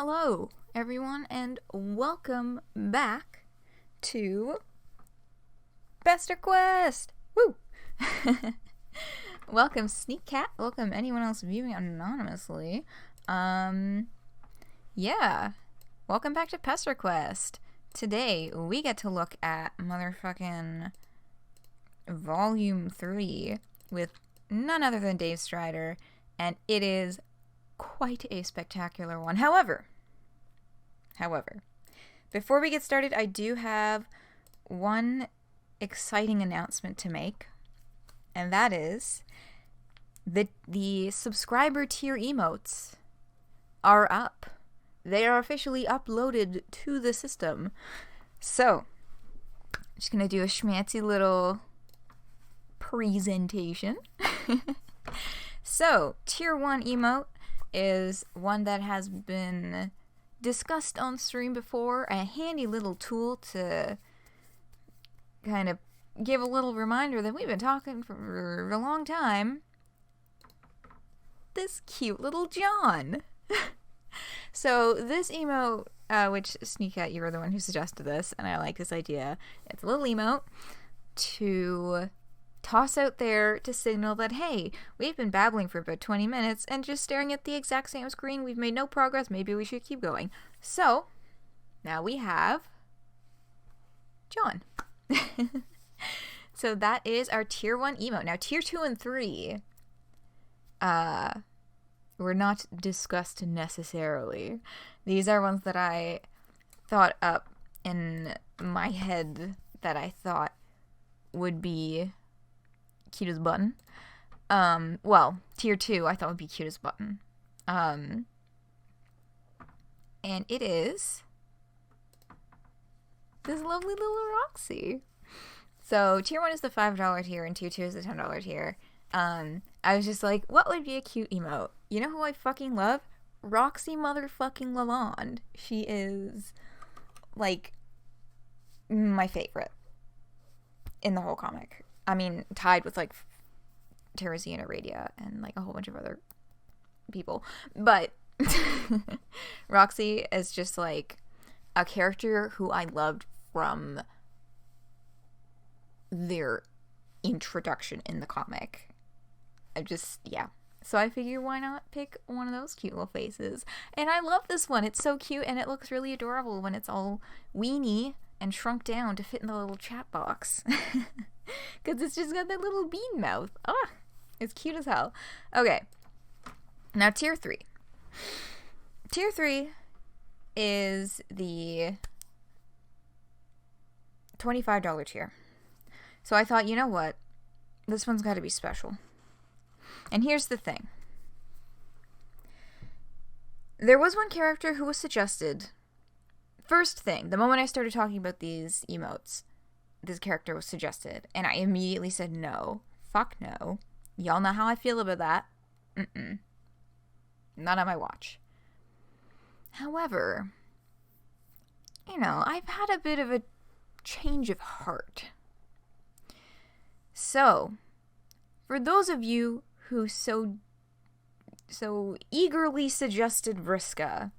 Hello, everyone, and welcome back to Pesterquest! Woo! Welcome, Sneak Cat. Welcome, anyone else viewing anonymously. Yeah. Welcome back to Pesterquest. Today, we get to look at motherfucking Volume 3 with none other than Dave Strider, and it is quite a spectacular one. However, before we get started, I do have one exciting announcement to make, and that is that the subscriber tier emotes are up. They are officially uploaded to the system. So, I'm just gonna do a schmancy little presentation. So, tier 1 emote is one that has been discussed on stream before, a handy little tool to kind of give a little reminder that we've been talking for a long time. This cute little John. So this emote, which Sneak Cat, you were the one who suggested this, and I like this idea. It's a little emote to toss out there to signal that, hey, we've been babbling for about 20 minutes and just staring at the exact same screen. We've made no progress. Maybe we should keep going. So, now we have John. So that is our tier 1 emote. Now, tier 2 and 3 were not discussed necessarily. These are ones that I thought up in my head that I thought would be cute as button. Well, tier 2 I thought would be cute as button. And it is this lovely little Roxy. So tier 1 is the $5 tier and tier 2 is the $10 tier. I was just like, what would be a cute emote? You know who I fucking love? Roxy motherfucking Lalonde. She is like my favorite in the whole comic. I mean, tied with, like, Terrazina Radia and, like, a whole bunch of other people. But Roxy is just, like, a character who I loved from their introduction in the comic. Yeah. So I figure why not pick one of those cute little faces. And I love this one. It's so cute, and it looks really adorable when it's all weenie and shrunk down to fit in the little chat box. Because it's just got that little bean mouth. Ah, it's cute as hell. Okay. Now, tier 3. Tier 3 is the $25 tier. So I thought, you know what? This one's got to be special. And here's the thing. There was one character who was suggested. First thing, the moment I started talking about these emotes, this character was suggested, and I immediately said no. Fuck no. Y'all know how I feel about that. Not on my watch. However, you know, I've had a bit of a change of heart. So, for those of you who so eagerly suggested Vriska,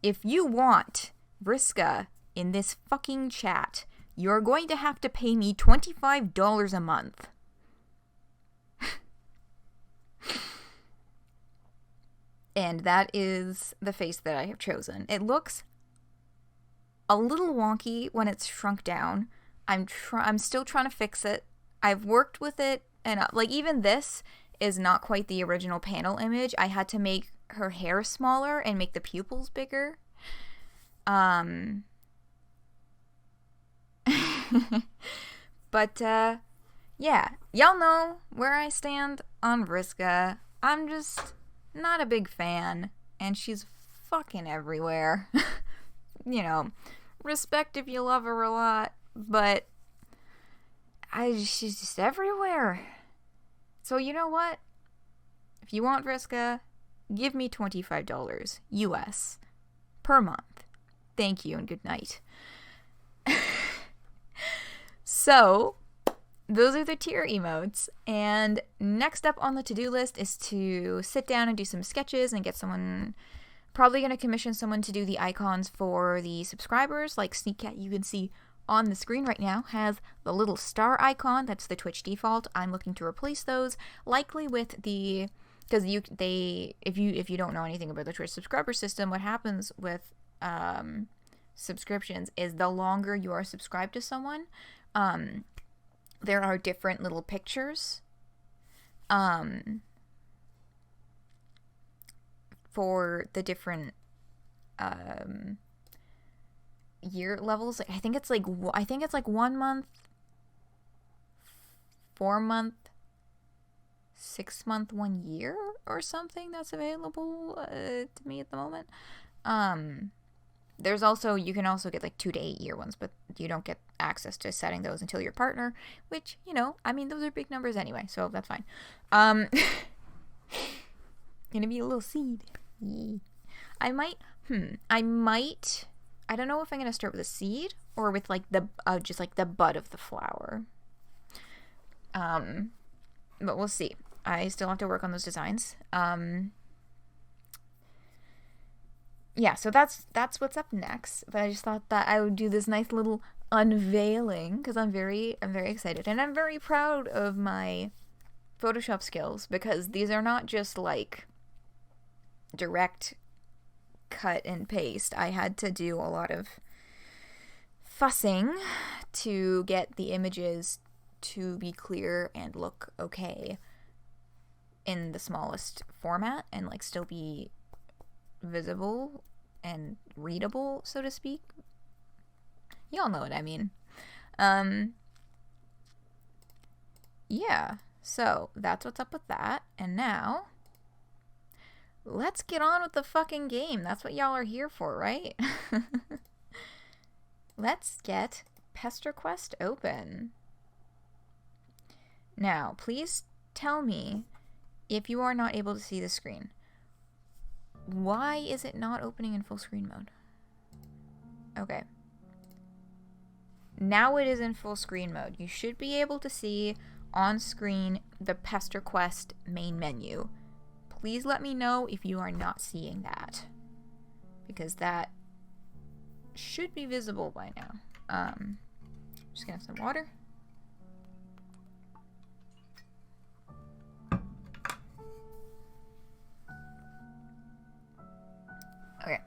if you want Vriska in this fucking chat, you're going to have to pay me $25 a month. And that is the face that I have chosen. It looks a little wonky when it's shrunk down. I'm still trying to fix it. I've worked with it, and like even this is not quite the original panel image. I had to make her hair smaller and make the pupils bigger. But, yeah. Y'all know where I stand on Vriska. I'm just not a big fan, and she's fucking everywhere. You know, respect if you love her a lot, but she's just everywhere. So you know what? If you want Vriska, give me $25 US per month. Thank you and good night. So, those are the tier emotes, and next up on the to-do list is to sit down and do some sketches and get someone Probably going to commission someone to do the icons for the subscribers. Like Sneakcat, you can see on the screen right now, has the little star icon. That's the Twitch default. I'm looking to replace those, likely with the... Because if you don't know anything about the Twitch subscriber system, what happens with subscriptions is the longer you are subscribed to someone, there are different little pictures for the different year levels. I think it's like 1 month, 4 month, 6 month, 1 year or something that's available to me at the moment. There's also, you can also get like 2 to 8 year ones, but you don't get access to setting those until your partner, which, you know, I mean, those are big numbers anyway, so that's fine. Gonna be a little seed. Yeah. I don't know if I'm gonna start with a seed or with like the just like the bud of the flower. But we'll see. I still have to work on those designs. Yeah, so that's what's up next. But I just thought that I would do this nice little unveiling because I'm very excited, and I'm very proud of my Photoshop skills, because these are not just like direct cut and paste. I had to do a lot of fussing to get the images to be clear and look okay in the smallest format and like still be visible and readable, so to speak. You all know what I mean. Yeah, so that's what's up with that. And now let's get on with the fucking game. That's what y'all are here for, right? Let's get Pesterquest open. Now, please tell me if you are not able to see the screen. Why is it not opening in full screen mode? Okay. Now it is in full screen mode. You should be able to see on screen the Pesterquest main menu. Please let me know if you are not seeing that, because that should be visible by now. Just gonna have some water. Okay.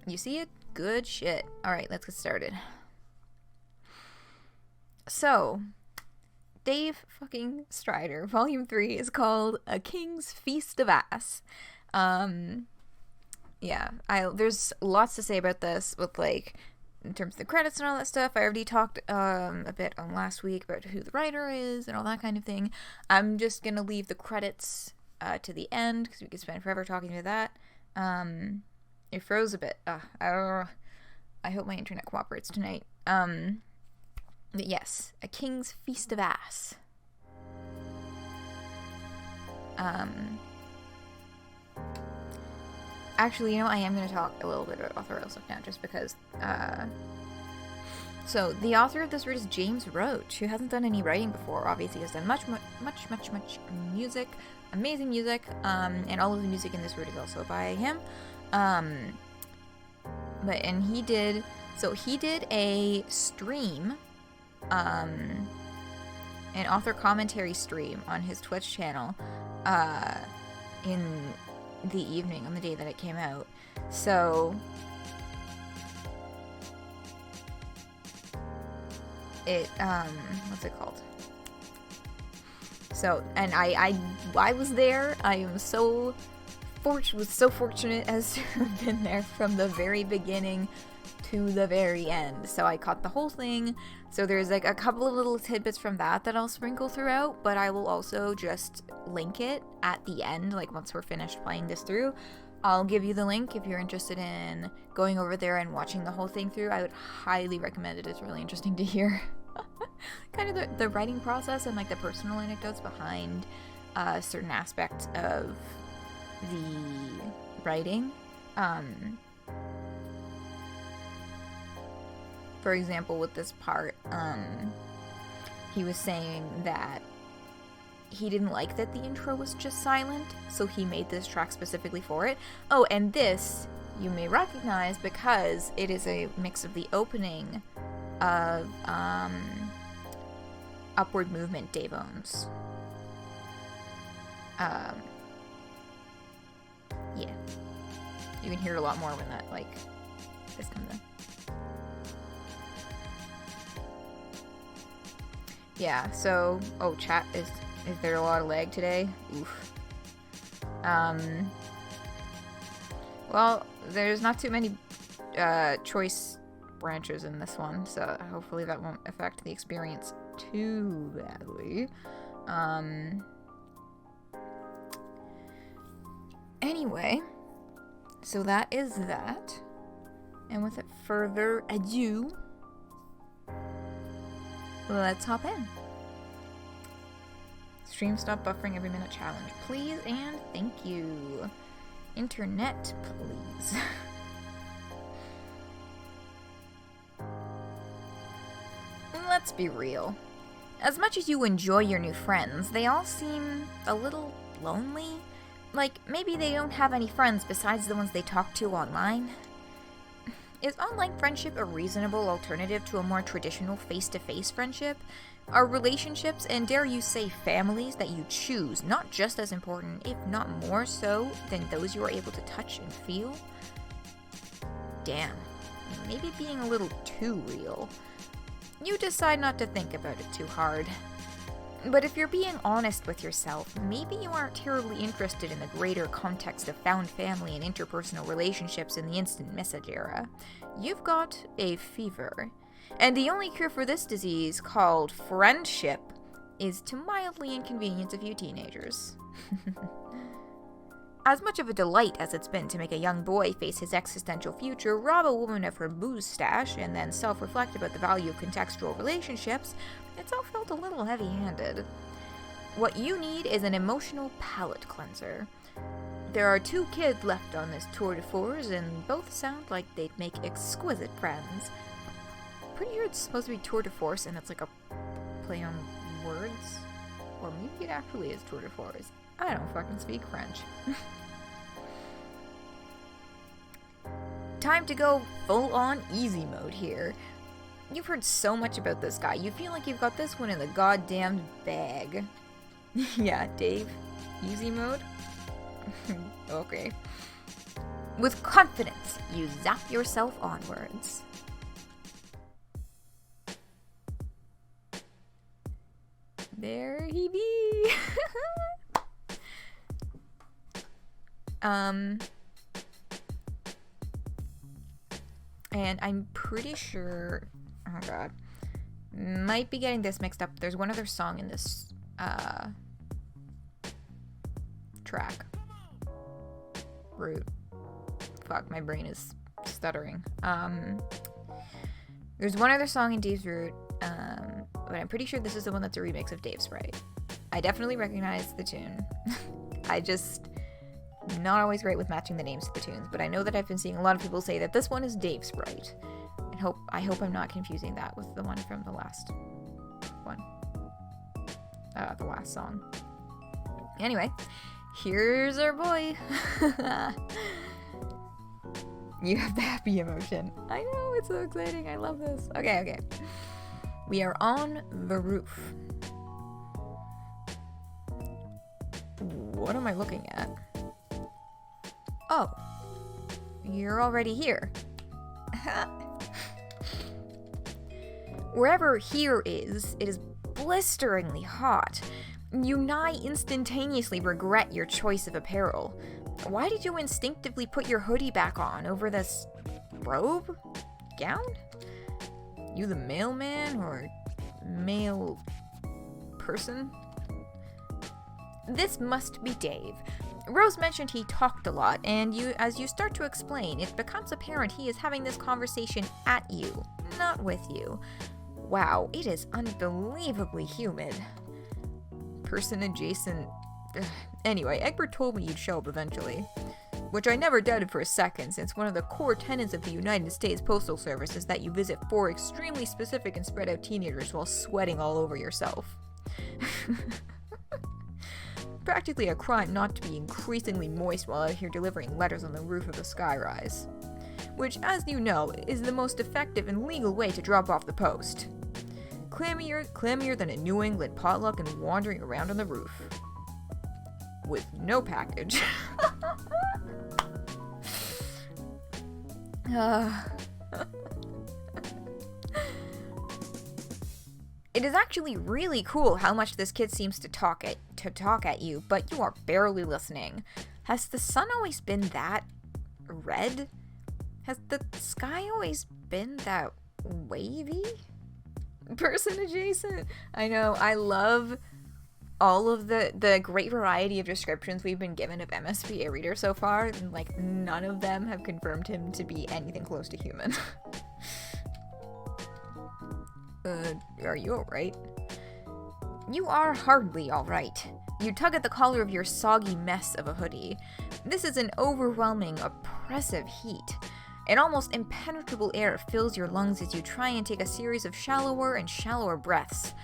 You see it? Good shit. Alright, let's get started. So, Dave fucking Strider, Volume 3 is called A King's Feast of Ass. Yeah, there's lots to say about this with, like, in terms of the credits and all that stuff. I already talked a bit on last week about who the writer is and all that kind of thing. I'm just gonna leave the credits to the end, because we could spend forever talking about that. It froze a bit. I hope my internet cooperates tonight. But yes, A King's Feast of Ass. Actually, you know, I am going to talk a little bit about authorial stuff now, just because, so, the author of this word is James Roach, who hasn't done any writing before. Obviously, has done much music, amazing music, and all of the music in this word is also by him. And he did a stream, an author commentary stream on his Twitch channel, in the evening on the day that it came out. So it what's it called? So, and I was there. I am was so fortunate as to have been there from the very beginning to the very end. So I caught the whole thing. So there's like a couple of little tidbits from that I'll sprinkle throughout, but I will also just link it at the end, like once we're finished playing this through. I'll give you the link if you're interested in going over there and watching the whole thing through. I would highly recommend it. It's really interesting to hear kind of the writing process and like the personal anecdotes behind certain aspects of the writing. For example, with this part, he was saying that he didn't like that the intro was just silent, so he made this track specifically for it. Oh, and this you may recognize because it is a mix of the opening of Upward Movement Dave owns. Yeah. You can hear it a lot more when that, like, this comes in. Yeah, so, oh, chat, is there a lot of lag today? Oof. Well, there's not too many, choice branches in this one, so hopefully that won't affect the experience too badly. Anyway, so that is that. And without further ado, let's hop in. Stream stop buffering every minute challenge, please, and thank you. Internet, please. Let's be real. As much as you enjoy your new friends, they all seem a little lonely. Like, maybe they don't have any friends besides the ones they talk to online. Is online friendship a reasonable alternative to a more traditional face-to-face friendship? Are relationships, and dare you say families, that you choose not just as important, if not more so, than those you are able to touch and feel? Damn, maybe being a little too real. You decide not to think about it too hard. But if you're being honest with yourself, maybe you aren't terribly interested in the greater context of found family and interpersonal relationships in the instant message era. You've got a fever. And the only cure for this disease, called friendship, is to mildly inconvenience a few teenagers. As much of a delight as it's been to make a young boy face his existential future, rob a woman of her booze stash, and then self-reflect about the value of contextual relationships, it's all felt a little heavy-handed. What you need is an emotional palate cleanser. There are 2 kids left on this tour de force, and both sound like they'd make exquisite friends. Pretty sure it's supposed to be tour de force, and it's like a play on words. Or maybe it actually is tour de force. I don't fucking speak French. Time to go full-on easy mode here. You've heard so much about this guy, you feel like you've got this one in the goddamn bag. Yeah, Dave, easy mode? Okay. With confidence, you zap yourself onwards. There he be. And I'm pretty sure, oh god, might be getting this mixed up. There's one other song in this, track. Root. Fuck, my brain is stuttering. There's one other song in Dave's Root, but I'm pretty sure this is the one that's a remix of Dave's Sprite. I definitely recognize the tune. I just not always great with matching the names to the tunes, but I know that I've been seeing a lot of people say that this one is Dave's Sprite. And I hope I'm not confusing that with the one from the last one. The last song. Anyway, here's our boy. You have the happy emotion. I know, it's so exciting. I love this. Okay. We are on the roof. What am I looking at? Oh, you're already here. Wherever here is, it is blisteringly hot. You nigh instantaneously regret your choice of apparel. Why did you instinctively put your hoodie back on over this robe? Gown? You the mailman or male person? This must be Dave. Rose mentioned he talked a lot, and as you start to explain, it becomes apparent he is having this conversation at you, not with you. Wow, it is unbelievably humid. Person adjacent. Anyway, Egbert told me you'd show up eventually. Which I never doubted for a second, since one of the core tenets of the United States Postal Service is that you visit 4 extremely specific and spread out teenagers while sweating all over yourself. practically a crime not to be increasingly moist while out here delivering letters on the roof of a skyrise. Which, as you know, is the most effective and legal way to drop off the post. Clammier than a New England potluck and wandering around on the roof. With no package. It is actually really cool how much this kid seems to talk at you, but you are barely listening. Has the sun always been that red? Has the sky always been that wavy? Person adjacent? I know, I love all of the great variety of descriptions we've been given of MSPA Reader so far, and like none of them have confirmed him to be anything close to human. Are you alright? You are hardly alright. You tug at the collar of your soggy mess of a hoodie. This is an overwhelming, oppressive heat. An almost impenetrable air fills your lungs as you try and take a series of shallower and shallower breaths.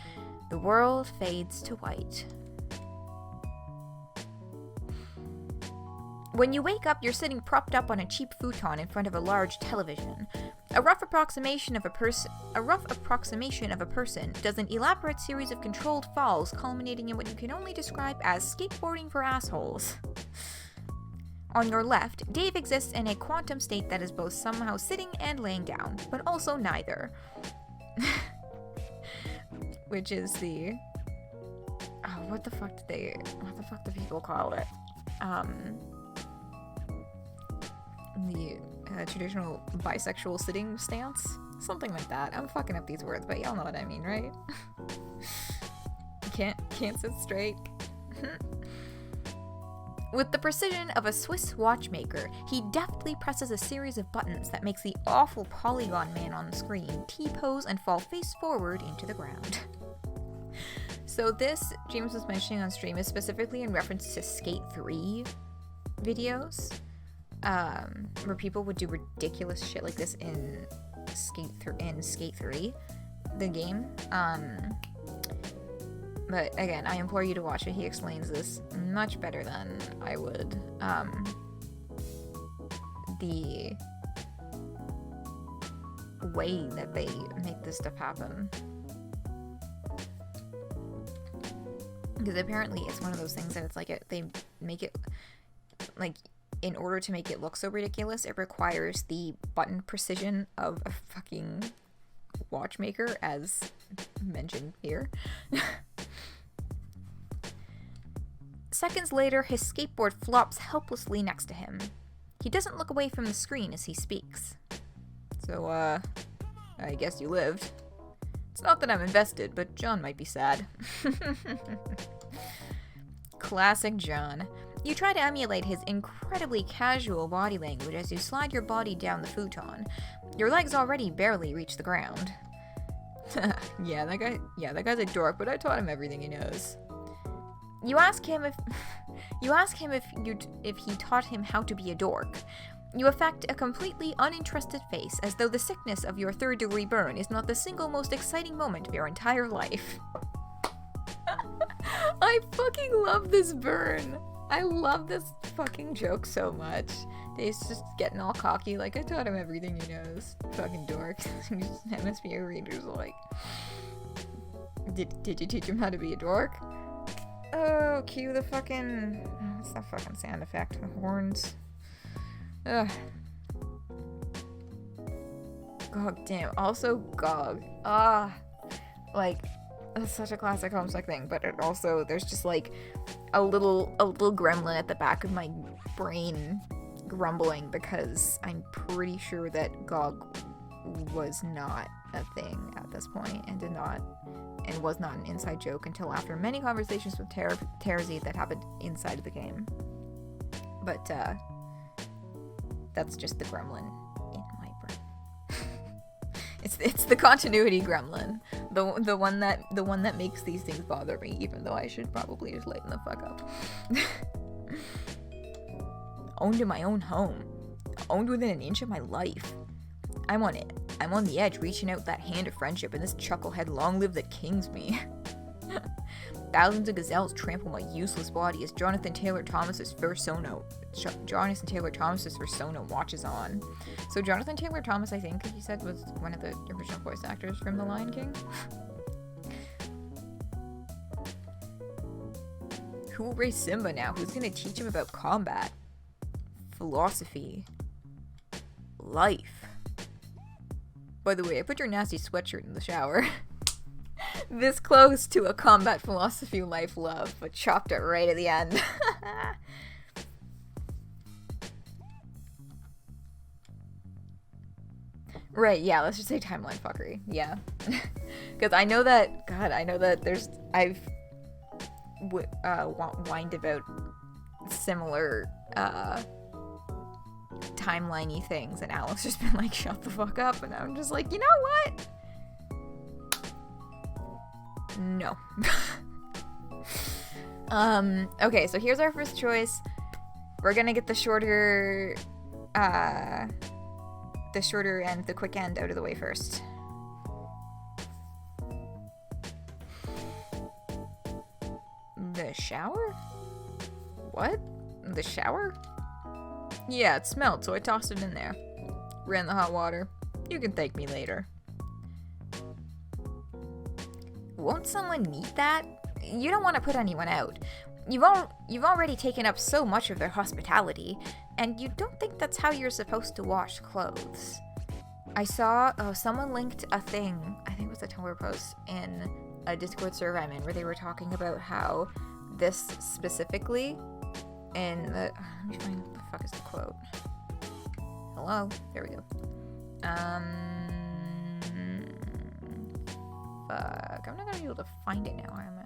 The world fades to white. When you wake up, you're sitting propped up on a cheap futon in front of a large television. A rough approximation of a person does an elaborate series of controlled falls culminating in what you can only describe as skateboarding for assholes. On your left, Dave exists in a quantum state that is both somehow sitting and laying down, but also neither. Which is the... Oh, what the fuck do people call it? The traditional bisexual sitting stance? Something like that. I'm fucking up these words, but y'all know what I mean, right? Can't sit straight. With the precision of a Swiss watchmaker, he deftly presses a series of buttons that makes the awful polygon man on the screen T-pose and fall face forward into the ground. So this, James was mentioning on stream, is specifically in reference to Skate 3 videos, where people would do ridiculous shit like this in Skate 3, the game. But again, I implore you to watch it. He explains this much better than I would. The way that they make this stuff happen. Because apparently it's one of those things that it's like they make it, like, in order to make it look so ridiculous, it requires the button precision of a fucking watchmaker, as mentioned here. Seconds later, his skateboard flops helplessly next to him. He doesn't look away from the screen as he speaks. So, I guess you lived. It's not that I'm invested, but John might be sad. Classic John. You try to emulate his incredibly casual body language as you slide your body down the futon. Your legs already barely reach the ground. Yeah, that guy's a dork, but I taught him everything he knows. You ask him if he taught him how to be a dork. You affect a completely uninterested face, as though the sickness of your third-degree burn is not the single most exciting moment of your entire life. I fucking love this burn. I love this fucking joke so much. Dave's just getting all cocky, like, I taught him everything he knows. Fucking dork. MSPA readers like, did you teach him how to be a dork? Oh, cue the fucking... What's that fucking sound effect? The horns. Ugh. God damn. Also, Gog. Like, that's such a classic Homestuck thing, but it also, there's just like a little gremlin at the back of my brain grumbling because I'm pretty sure that Gog was not a thing at this point and was not an inside joke until after many conversations with Terzi that happened inside of the game. But that's just the gremlin in my brain. It's the continuity gremlin, the one that makes these things bother me, even though I should probably just lighten the fuck up. Owned in my own home, owned within an inch of my life. I'm on the edge, reaching out that hand of friendship, and this chucklehead long live the kings me. thousands of gazelles trample my useless body as Jonathan Taylor Thomas's persona watches on. So Jonathan Taylor Thomas, I think he said, was one of the original voice actors from The Lion King. Who will raise Simba now? Who's gonna teach him about combat, philosophy, life? By the way, I put your nasty sweatshirt in the shower. This close to a combat, philosophy, life, love, but chopped it right at the end. Right, yeah, let's just say timeline fuckery. Yeah. Because I know that I've whined about similar timeline-y things, and Alex just been like, shut the fuck up, and I'm just like, you know what? No. Okay, so here's our first choice. We're gonna get the shorter and the quick end out of the way first. The shower? What? The shower? Yeah, it smelled, so I tossed it in there. Ran the hot water. You can thank me later. Won't someone need that? You don't want to put anyone out. You've already taken up so much of their hospitality, and you don't think that's how you're supposed to wash clothes. I saw, someone linked a thing, I think it was a Tumblr post, in a Discord server I'm in, where they were talking about how this specifically, in the, let me find, what the fuck is the quote? Hello? There we go. Fuck, I'm not gonna be able to find it now, am I?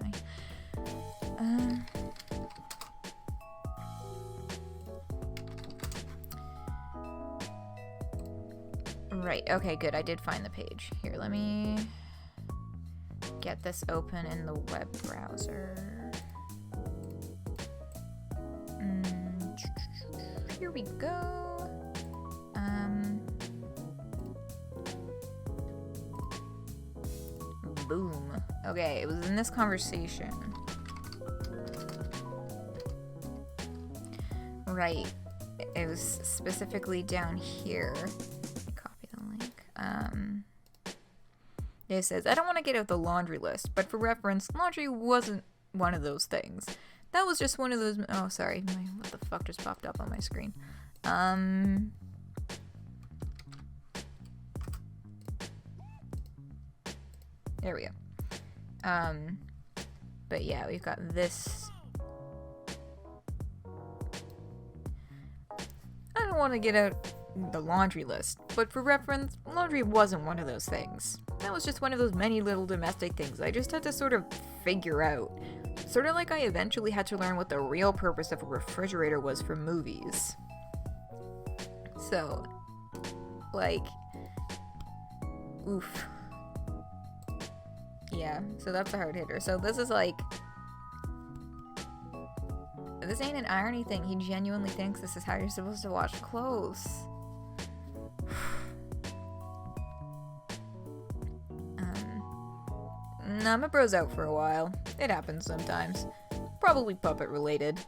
Right, okay, good, I did find the page. Here, let me get this open in the web browser. Here we go. Boom. Okay, it was in this conversation. Right. It was specifically down here. Copy the link. It says, I don't want to get out the laundry list, but for reference, laundry wasn't one of those things. That was just one of those... Oh, sorry. What the fuck just popped up on my screen? There we go. But yeah, we've got this. I don't want to get out the laundry list, but for reference, laundry wasn't one of those things. That was just one of those many little domestic things I just had to sort of figure out. Sort of like I eventually had to learn what the real purpose of a refrigerator was for movies. So, like, oof. Yeah, so that's a hard hitter. So this is like, this ain't an irony thing. He genuinely thinks this is how you're supposed to wash clothes. Nah, my bro's out for a while. It happens sometimes. Probably puppet related.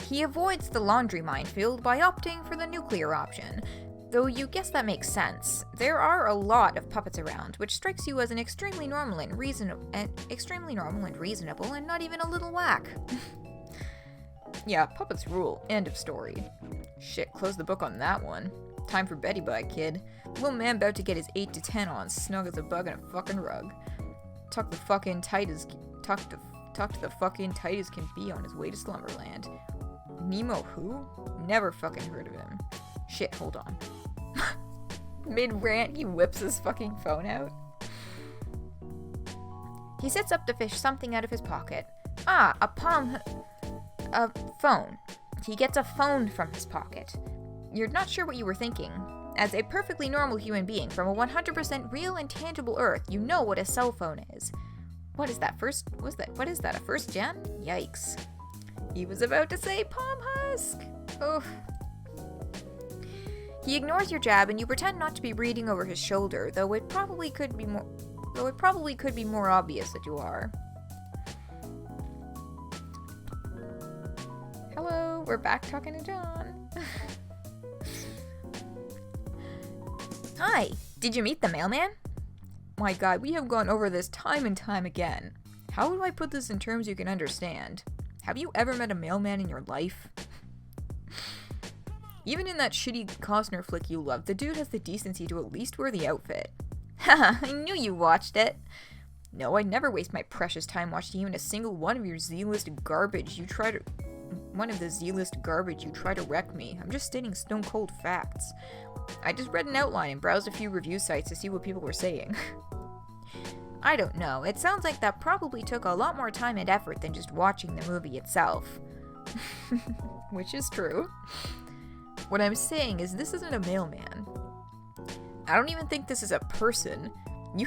He avoids the laundry minefield by opting for the nuclear option. Though you guess that makes sense. There are a lot of puppets around, which strikes you as an extremely normal and reasonable and not even a little whack. Yeah, puppets rule. End of story. Shit, close the book on that one. Time for Betty Bye, kid. Little man about to get his 8 to 10 on, snug as a bug in a fucking rug. Tuck to the fucking tight as can be on his way to Slumberland. Nemo who? Never fucking heard of him. Shit, hold on. Mid-rant, he whips his fucking phone out. He sits up to fish something out of his pocket. Ah, a phone. He gets a phone from his pocket. You're not sure what you were thinking. As a perfectly normal human being from a 100% real and tangible Earth, you know what a cell phone is. What is that, a first gen? Yikes. He was about to say palm husk. Oof. He ignores your jab and you pretend not to be reading over his shoulder, though it probably could be more obvious that you are. we're back talking to John. Hi, did you meet the mailman? My god, we have gone over this time and time again. How do I put this in terms you can understand? Have you ever met a mailman in your life? Even in that shitty Costner flick you love, the dude has the decency to at least wear the outfit. Haha, I knew you watched it. No, I'd never waste my precious time watching even a single one of your Z-list garbage you try to wreck me. I'm just stating stone cold facts. I just read an outline and browsed a few review sites to see what people were saying. I don't know, it sounds like that probably took a lot more time and effort than just watching the movie itself. Which is true. What I'm saying is this isn't a mailman. I don't even think this is a person. You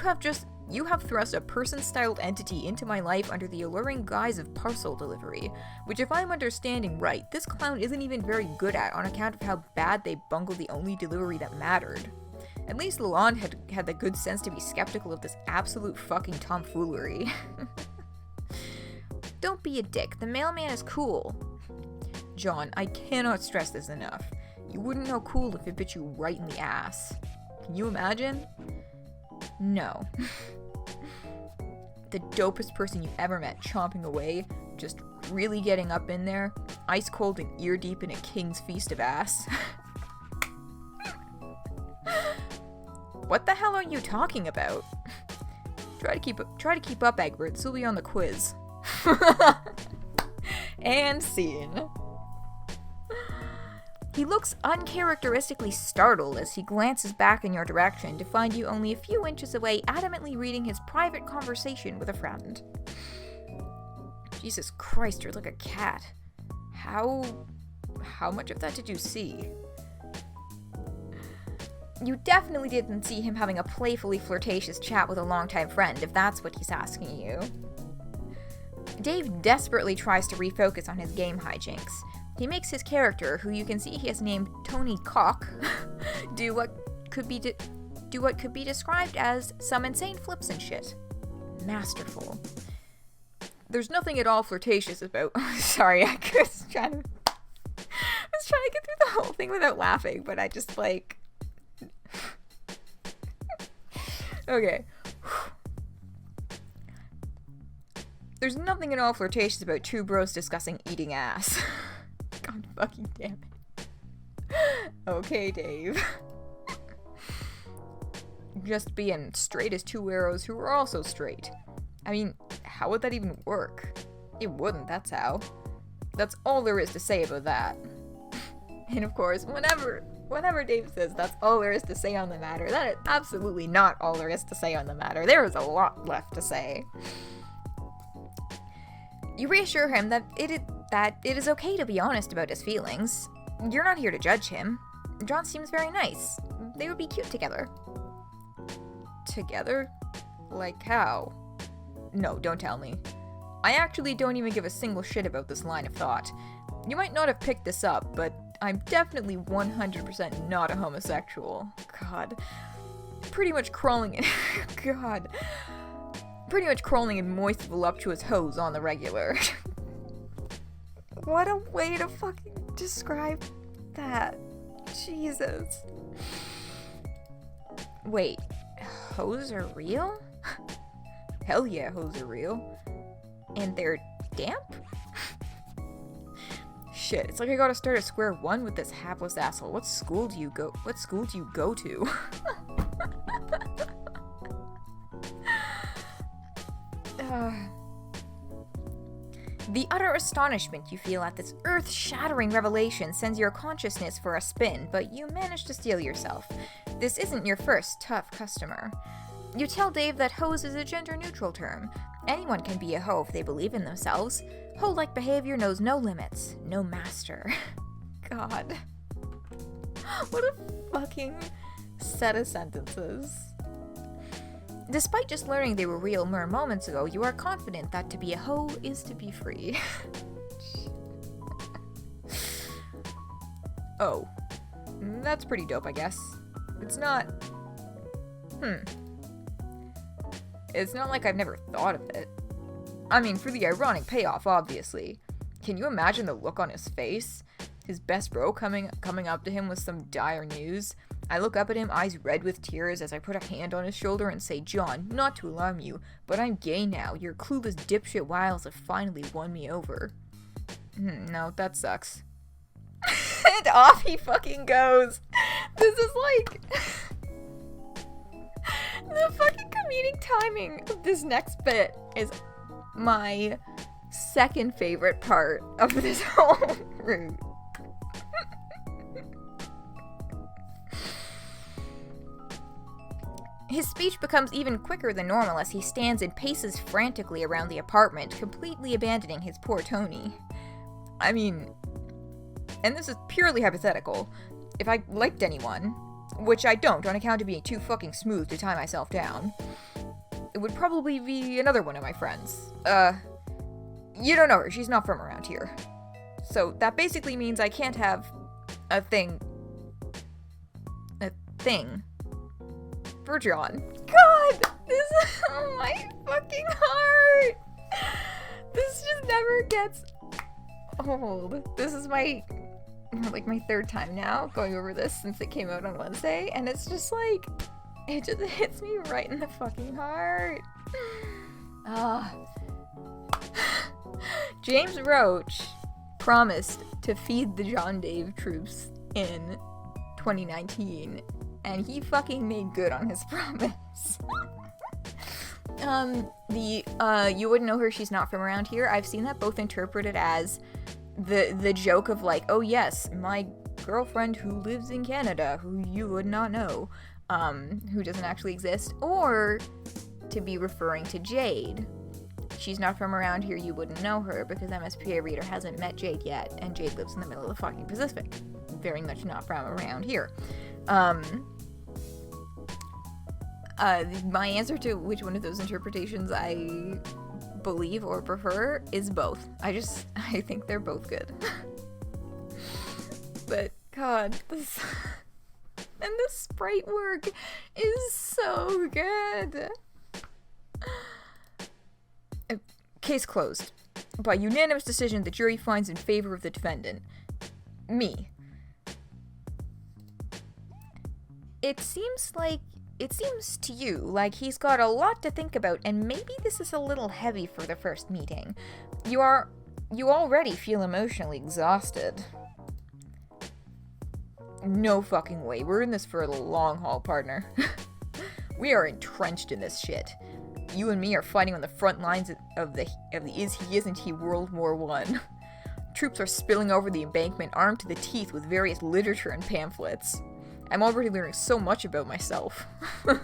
have thrust a person-styled entity into my life under the alluring guise of parcel delivery, which if I'm understanding right, this clown isn't even very good at on account of how bad they bungled the only delivery that mattered. At least Lalonde had the good sense to be skeptical of this absolute fucking tomfoolery. Don't be a dick, the mailman is cool. John, I cannot stress this enough. You wouldn't know cool if it bit you right in the ass. Can you imagine? No. The dopest person you ever met chomping away, just really getting up in there, ice cold and ear deep in a king's feast of ass. What the hell are you talking about? Try to keep up, Egbert. This will be on the quiz. And scene. He looks uncharacteristically startled as he glances back in your direction to find you only a few inches away, adamantly reading his private conversation with a friend. Jesus Christ, you're like a cat. How much of that did you see? You definitely didn't see him having a playfully flirtatious chat with a longtime friend, if that's what he's asking you. Dave desperately tries to refocus on his game hijinks. He makes his character, who you can see he has named Tony Cock, do what could be described as some insane flips and shit. Masterful. There's nothing at all flirtatious about. Sorry, I was trying to get through the whole thing without laughing, but I just like. Okay. There's nothing at all flirtatious about two bros discussing eating ass. God fucking damn it. Okay, Dave. Just being straight as two arrows who are also straight. I mean, how would that even work? It wouldn't, that's how. That's all there is to say about that. And of course, whenever Dave says that's all there is to say on the matter, that is absolutely not all there is to say on the matter. There is a lot left to say. You reassure him that it is okay to be honest about his feelings. You're not here to judge him. John seems very nice. They would be cute together. Together? Like how? No, don't tell me. I actually don't even give a single shit about this line of thought. You might not have picked this up, but I'm definitely 100% not a homosexual. God. Pretty much crawling in moist, voluptuous hose on the regular. What a way to fucking describe that. Jesus. Wait, hoes are real? Hell yeah, hoes are real. And they're damp? Shit, it's like I gotta start at square one with this hapless asshole. What school do you go to? The utter astonishment you feel at this earth-shattering revelation sends your consciousness for a spin, but you manage to steel yourself. This isn't your first tough customer. You tell Dave that hose is a gender-neutral term. Anyone can be a hoe if they believe in themselves. Hoe-like behavior knows no limits, no master. God. What a fucking set of sentences. Despite just learning they were real mere moments ago, you are confident that to be a hoe is to be free. Oh. That's pretty dope, I guess. It's not... It's not like I've never thought of it. I mean, for the ironic payoff, obviously. Can you imagine the look on his face? his best bro coming up to him with some dire news. I look up at him, eyes red with tears, as I put a hand on his shoulder and say, John, not to alarm you, but I'm gay now. Your clueless dipshit wiles have finally won me over. No, that sucks. And off he fucking goes. This is like... the fucking comedic timing of this next bit is my second favorite part of this whole route. His speech becomes even quicker than normal as he stands and paces frantically around the apartment, completely abandoning his poor Tony. I mean, and this is purely hypothetical, if I liked anyone, which I don't on account of being too fucking smooth to tie myself down, it would probably be another one of my friends. You don't know her, she's not from around here. So that basically means I can't have a thing for John. God, this is my fucking heart. This just never gets old. This is my third time now going over this since it came out on Wednesday, and it's just like, it just hits me right in the fucking heart. James Roach promised to feed the John Dave troops in 2019, and he fucking made good on his promise. You wouldn't know her, she's not from around here. I've seen that both interpreted as the joke of like, oh yes, my girlfriend who lives in Canada, who you would not know, who doesn't actually exist, or to be referring to Jade. She's not from around here, you wouldn't know her, because MSPA Reader hasn't met Jade yet, and Jade lives in the middle of the fucking Pacific. Very much not from around here. My answer to which one of those interpretations I believe or prefer is both. I think they're both good. But God, this and the sprite work is so good. Case closed. By unanimous decision, the jury finds in favor of the defendant. Me. It seems to you like he's got a lot to think about, and maybe this is a little heavy for the first meeting. You already feel emotionally exhausted. No fucking way. We're in this for the long haul, partner. We are entrenched in this shit. You and me are fighting on the front lines of the is he isn't he World War I. Troops are spilling over the embankment, armed to the teeth with various literature and pamphlets. I'm already learning so much about myself. I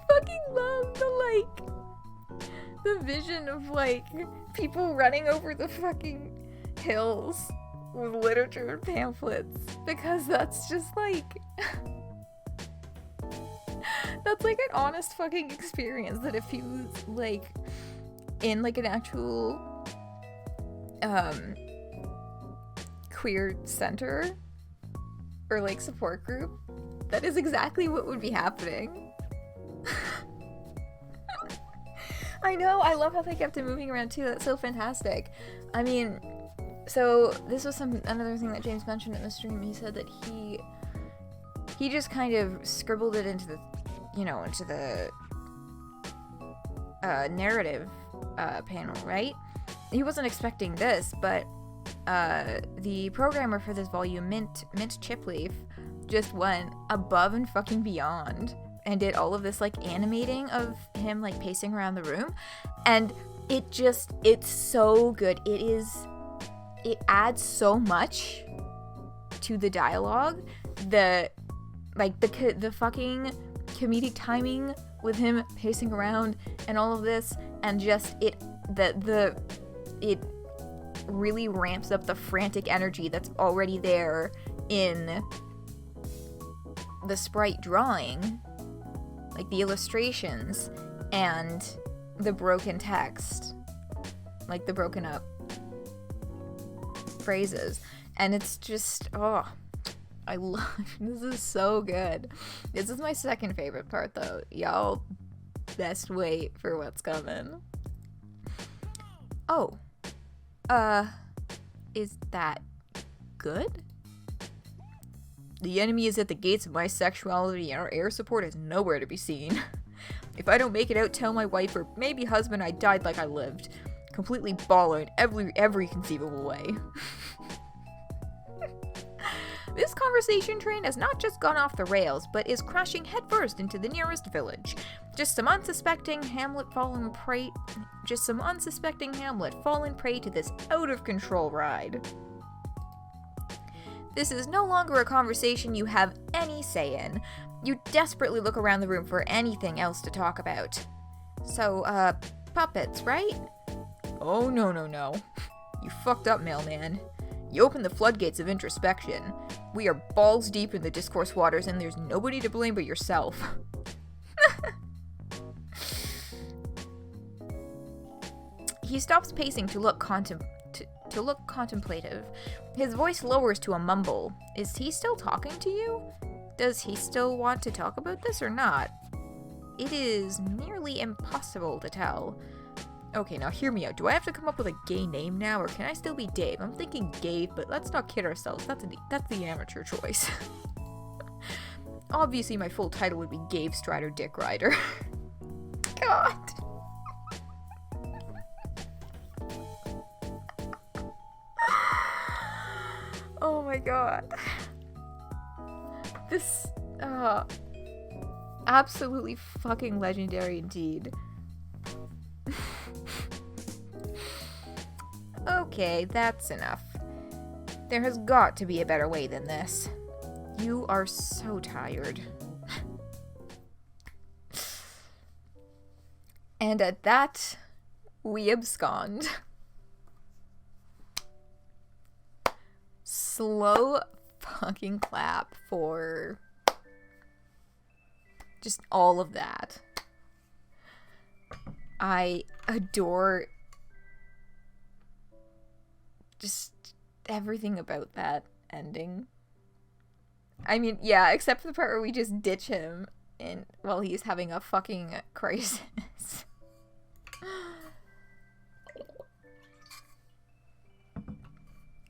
fucking love the vision of people running over the fucking hills with literature and pamphlets, because that's just that's an honest fucking experience that if he was in an actual queer center or support group, that is exactly what would be happening. I know, I love how they kept it moving around too. That's so fantastic. I mean, so this was another thing that James mentioned in the stream. He said that he just kind of scribbled it into the narrative panel, right? He wasn't expecting this, but the programmer for this volume, Mint Chipleaf, just went above and fucking beyond and did all of this animating of him pacing around the room, and it's so good. It adds so much to the dialogue. The fucking comedic timing with him pacing around and all of this, and just it really ramps up the frantic energy that's already there in the sprite drawing, the illustrations and the broken text, the broken up phrases, and it's just, I love, this is so good. This is my second favorite part though. Y'all best wait for what's coming. Oh, Is that good? The enemy is at the gates of my sexuality, and our air support is nowhere to be seen. If I don't make it out, tell my wife or maybe husband I died like I lived. Completely baller in every conceivable way. This conversation train has not just gone off the rails, but is crashing headfirst into the nearest village. Just some unsuspecting Hamlet fallen prey to this out-of-control ride. This is no longer a conversation you have any say in. You desperately look around the room for anything else to talk about. So, puppets, right? Oh, no. You fucked up, mailman. You opened the floodgates of introspection. We are balls deep in the discourse waters, and there's nobody to blame but yourself. He stops pacing to look contemplative. His voice lowers to a mumble. Is he still talking to you? Does he still want to talk about this or not? It is nearly impossible to tell. Okay, now hear me out. Do I have to come up with a gay name now, or can I still be Dave? I'm thinking Gabe, but let's not kid ourselves. That's the amateur choice. Obviously, my full title would be Gabe Strider Dick Rider. God. Oh my god. This, absolutely fucking legendary indeed. Okay, that's enough. There has got to be a better way than this. You are so tired. And at that, we abscond. Slow fucking clap for just all of that. I adore just everything about that ending. I mean, yeah, except for the part where we just ditch him while he's having a fucking crisis.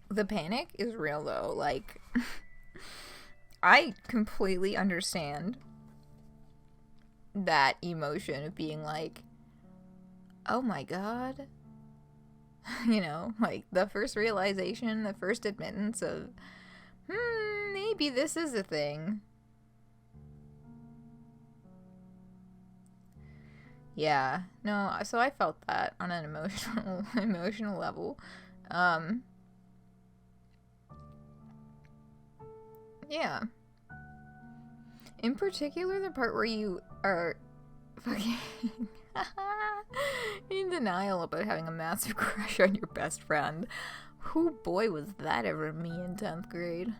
The panic is real though, like, I completely understand that emotion of being like, oh my god. You know, like, the first realization, the first admittance of, maybe this is a thing. Yeah, no, so I felt that on an emotional level. Yeah. In particular, the part where you are fucking in denial about having a massive crush on your best friend. Who boy was that ever me in 10th grade.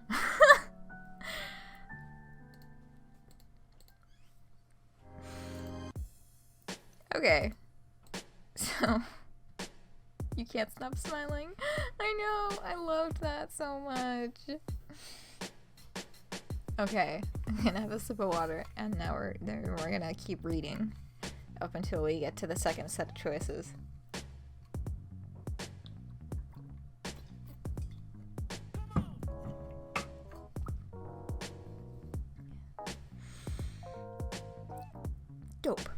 Okay. So, you can't stop smiling. I know, I loved that so much. Okay, I'm gonna have a sip of water, and now we're gonna keep reading up until we get to the second set of choices. Dope.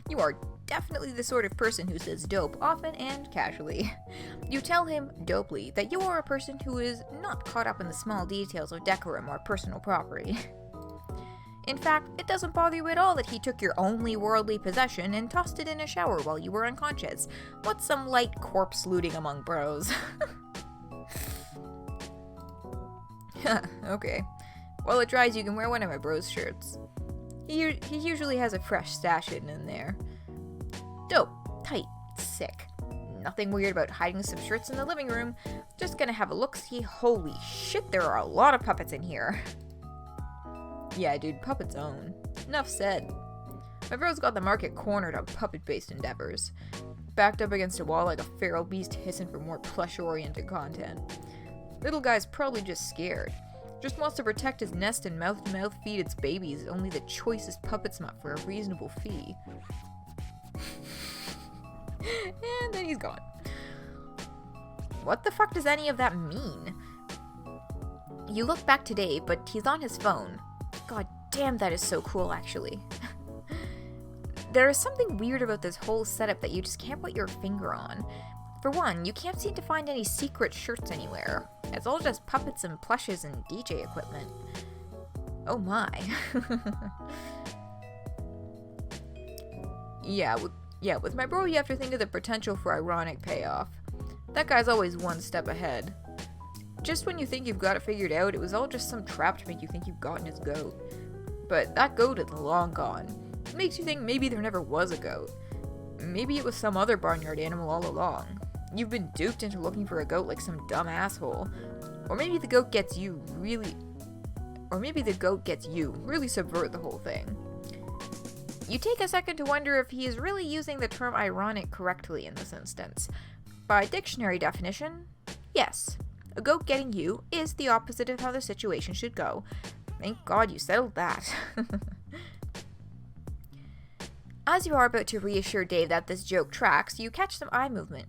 You are definitely the sort of person who says dope often and casually. You tell him, dopely, that you are a person who is not caught up in the small details of decorum or personal property. In fact, it doesn't bother you at all that he took your only worldly possession and tossed it in a shower while you were unconscious. What's some light corpse looting among bros? Okay. While it dries, you can wear one of my bros' shirts. He usually has a fresh stash hidden in there. Dope. Tight. Sick. Nothing weird about hiding some shirts in the living room. Just gonna have a look-see. Holy shit, there are a lot of puppets in here. Yeah, dude, puppets own. Enough said. My bro's got the market cornered on puppet-based endeavors. Backed up against a wall like a feral beast hissing for more plush-oriented content. Little guy's probably just scared. Just wants to protect his nest and mouth-to-mouth feed its babies only the choicest puppets not for a reasonable fee. And then he's gone. What the fuck does any of that mean? You look back to Dave, but he's on his phone. God damn, that is so cool, actually. There is something weird about this whole setup that you just can't put your finger on. For one, you can't seem to find any secret shirts anywhere. It's all just puppets and plushes and DJ equipment. Oh my. Yeah, with my bro, you have to think of the potential for ironic payoff. That guy's always one step ahead. Just when you think you've got it figured out, it was all just some trap to make you think you've gotten his goat. But that goat is long gone. It makes you think maybe there never was a goat. Maybe it was some other barnyard animal all along. You've been duped into looking for a goat like some dumb asshole. Or maybe the goat gets you, really subvert the whole thing. You take a second to wonder if he is really using the term ironic correctly in this instance. By dictionary definition, yes. A goat getting you is the opposite of how the situation should go. Thank God you settled that. As you are about to reassure Dave that this joke tracks, you catch some movement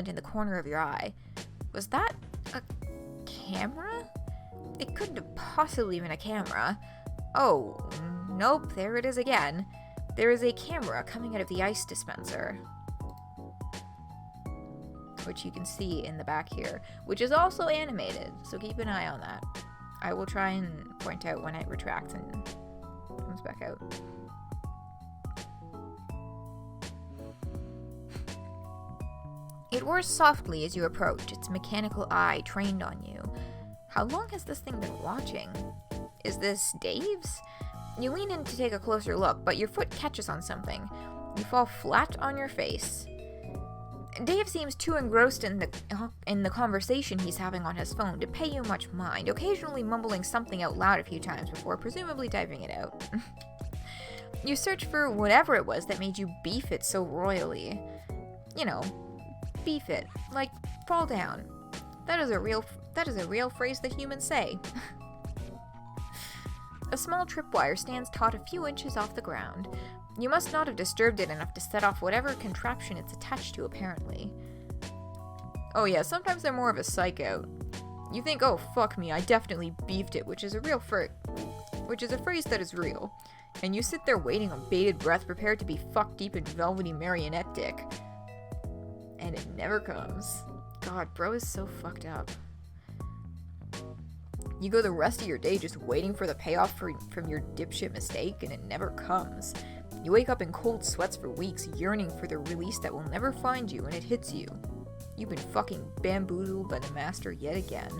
in the corner of your eye. Was that a camera? It couldn't have possibly been a camera. Oh, nope, there it is again. There is a camera coming out of the ice dispenser, which you can see in the back here, which is also animated, so keep an eye on that. I will try and point out when it retracts and comes back out. It whirs softly as you approach, its mechanical eye trained on you. How long has this thing been watching? Is this Dave's? You lean in to take a closer look, but your foot catches on something. You fall flat on your face. Dave seems too engrossed in the conversation he's having on his phone to pay you much mind, occasionally mumbling something out loud a few times before presumably typing it out. You search for whatever it was that made you beef it so royally. You know, beef it, like fall down. That is a real phrase that humans say. A small tripwire stands taut a few inches off the ground. You must not have disturbed it enough to set off whatever contraption it's attached to, apparently. Oh yeah, sometimes they're more of a psych out. You think, oh fuck me, I definitely beefed it, which is a phrase that is real. And you sit there waiting on bated breath, prepared to be fucked deep in velvety marionette dick. And it never comes. God, bro is so fucked up. You go the rest of your day just waiting for the payoff from your dipshit mistake, and it never comes. You wake up in cold sweats for weeks, yearning for the release that will never find you, and it hits you. You've been fucking bamboozled by the master yet again.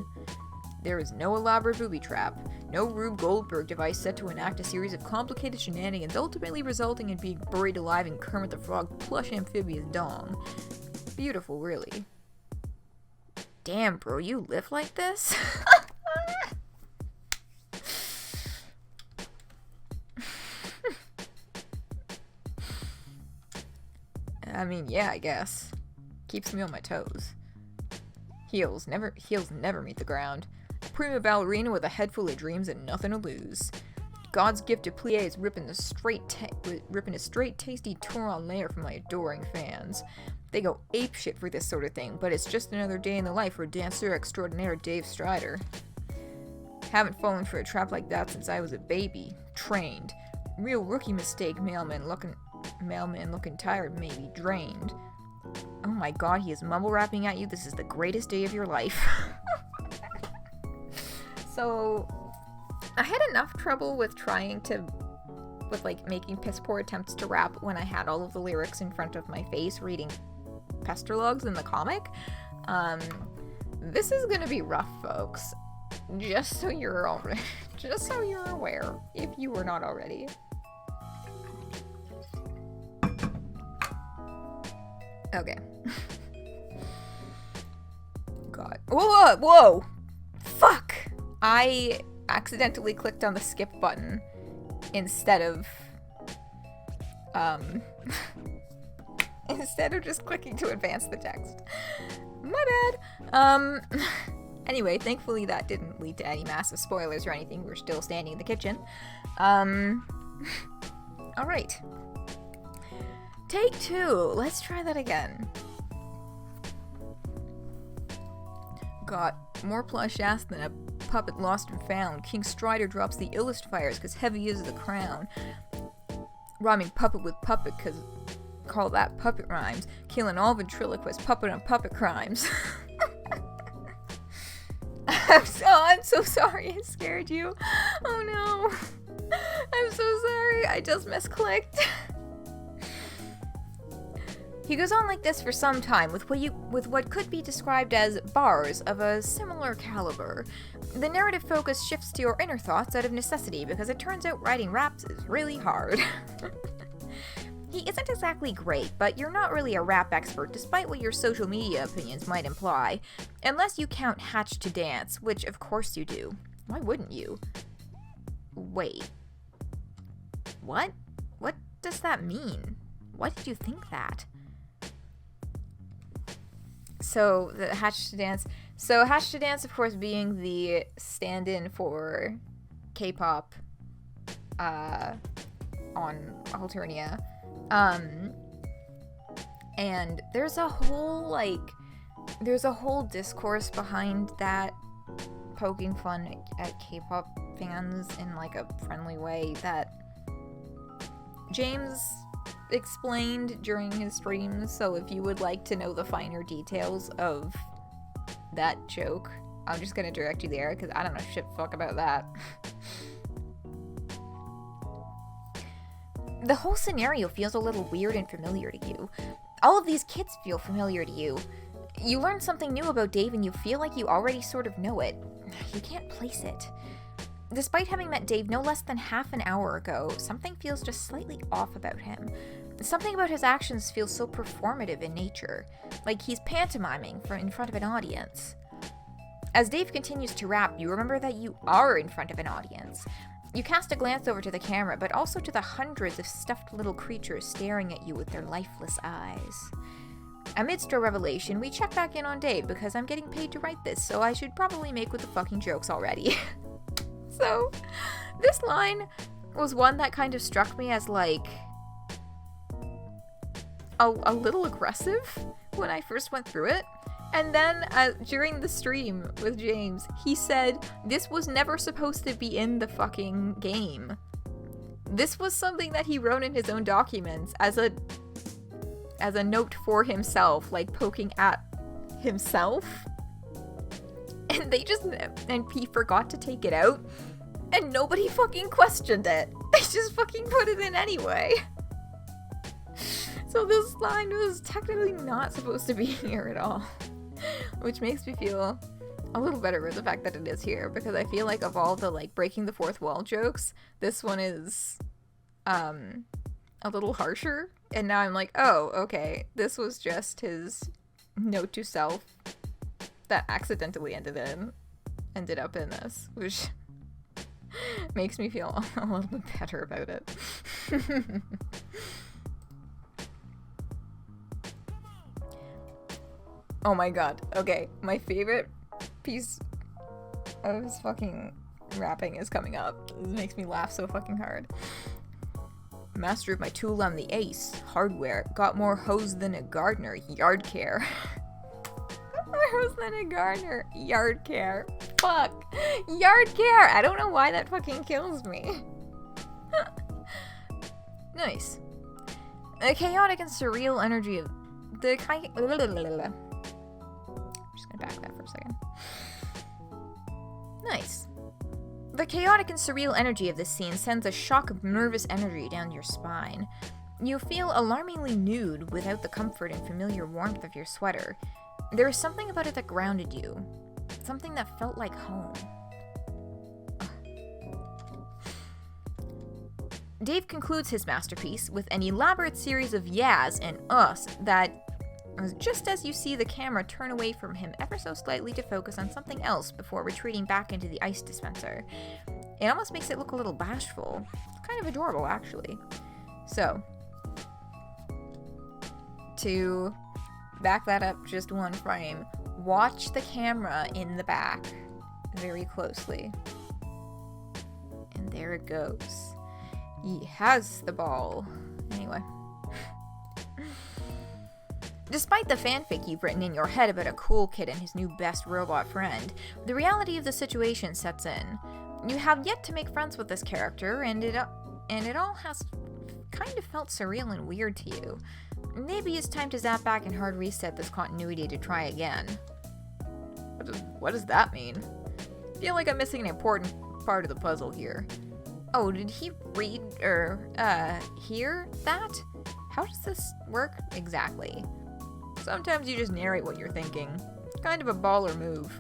There is no elaborate booby trap, no Rube Goldberg device set to enact a series of complicated shenanigans, ultimately resulting in being buried alive in Kermit the Frog plush amphibious dong. Beautiful, really. Damn, bro, you live like this? I mean, yeah, I guess. Keeps me on my toes. Heels never meet the ground. A prima ballerina with a head full of dreams and nothing to lose. God's gift to plie is ripping a straight, tasty tour en l'air from my adoring fans. They go apeshit for this sort of thing, but it's just another day in the life for danseur extraordinaire Dave Strider. Haven't fallen for a trap like that since I was a baby. Trained. Real rookie mistake, mailman looking tired, maybe drained. Oh my god, he is mumble rapping at you. This is the greatest day of your life. So, I had enough trouble with making piss poor attempts to rap when I had all of the lyrics in front of my face reading Pesterlogs in the comic. This is gonna be rough, folks. Just so you're aware, if you were not already. Okay. God. Whoa! Fuck! I accidentally clicked on the skip button instead of just clicking to advance the text. My bad. Anyway, thankfully that didn't lead to any massive spoilers or anything. We're still standing in the kitchen. Alright. Take 2. Let's try that again. Got more plush ass than a puppet lost and found. King Strider drops the illest fires because heavy is the crown. Rhyming puppet with puppet because call that puppet rhymes. Killing all ventriloquists, puppet on puppet crimes. I'm so sorry I scared you. Oh no. I'm so sorry. I just misclicked. He goes on like this for some time, with what could be described as bars of a similar caliber. The narrative focus shifts to your inner thoughts out of necessity, because it turns out writing raps is really hard. He isn't exactly great, but you're not really a rap expert, despite what your social media opinions might imply. Unless you count Hatch to Dance, which of course you do. Why wouldn't you? Wait. What? What does that mean? Why did you think that? So, the Hatch to Dance. So, Hatch to Dance, of course, being the stand-in for K-pop on Alternia. And there's a whole discourse behind that, poking fun at K-pop fans in, like, a friendly way that James explained during his streams, so if you would like to know the finer details of that joke, I'm just gonna direct you there, because I don't know shit fuck about that. The whole scenario feels a little weird and familiar to you. All of these kids feel familiar to you. You learn something new about Dave and you feel like you already sort of know it. You can't place it. Despite having met Dave no less than half an hour ago, something feels just slightly off about him. Something about his actions feels so performative in nature, like he's pantomiming in front of an audience. As Dave continues to rap, you remember that you are in front of an audience. You cast a glance over to the camera, but also to the hundreds of stuffed little creatures staring at you with their lifeless eyes. Amidst our revelation, we check back in on Dave because I'm getting paid to write this, so I should probably make with the fucking jokes already. So, this line was one that kind of struck me as, like, a little aggressive when I first went through it. And then, during the stream with James, he said this was never supposed to be in the fucking game. This was something that he wrote in his own documents as a note for himself, like poking at himself. And he forgot to take it out, and nobody fucking questioned it. They just fucking put it in anyway. So this line was technically not supposed to be here at all. Which makes me feel a little better with the fact that it is here, because I feel like of all the, like, breaking the fourth wall jokes, this one is, a little harsher. And now I'm like, oh, okay, this was just his note to self that accidentally ended up in this, which makes me feel a little bit better about it. Oh my god, okay, my favorite piece of his fucking rapping is coming up. It makes me laugh so fucking hard. Master of my tool, I'm the ace. Hardware, got more hose than a gardener. Yard care. More hose than a gardener. Yard care. Fuck. Yard care. I don't know why that fucking kills me. Nice. A chaotic and surreal energy of the just gonna back that for a second. Nice. The chaotic and surreal energy of this scene sends a shock of nervous energy down your spine. You feel alarmingly nude without the comfort and familiar warmth of your sweater. There is something about it that grounded you. Something that felt like home. Dave concludes his masterpiece with an elaborate series of yas and uhs that, just as you see the camera turn away from him ever so slightly to focus on something else before retreating back into the ice dispenser. It almost makes it look a little bashful. Kind of adorable, actually. So, to back that up just one frame, watch the camera in the back very closely. And there it goes. He has the ball. Anyway. Despite the fanfic you've written in your head about a cool kid and his new best robot friend, the reality of the situation sets in. You have yet to make friends with this character, and it all has kind of felt surreal and weird to you. Maybe it's time to zap back and hard reset this continuity to try again. What does that mean? I feel like I'm missing an important part of the puzzle here. Oh, did he read or hear that? How does this work exactly? Sometimes you just narrate what you're thinking. Kind of a baller move.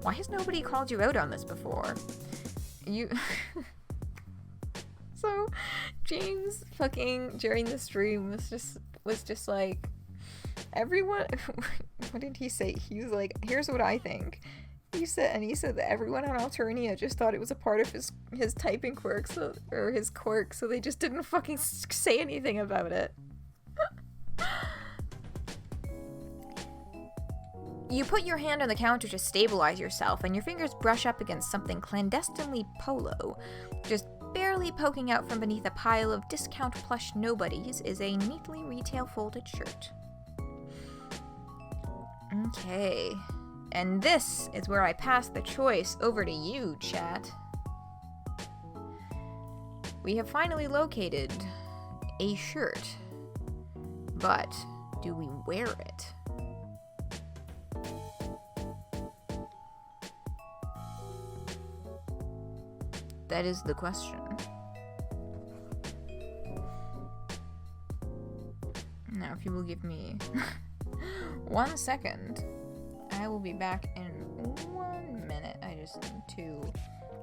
Why has nobody called you out on this before? So, James fucking during the stream was just like, everyone, what did he say? He was like, here's what I think. He said that everyone on Alternia just thought it was a part of his typing quirk, or his quirk, so they just didn't fucking say anything about it. You put your hand on the counter to stabilize yourself, and your fingers brush up against something clandestinely polo. Just barely poking out from beneath a pile of discount plush nobodies is a neatly retail folded shirt. Okay. And this is where I pass the choice over to you, chat. We have finally located a shirt. But do we wear it? That is the question. Now, if you will give me 1 second, I will be back in 1 minute. I just need to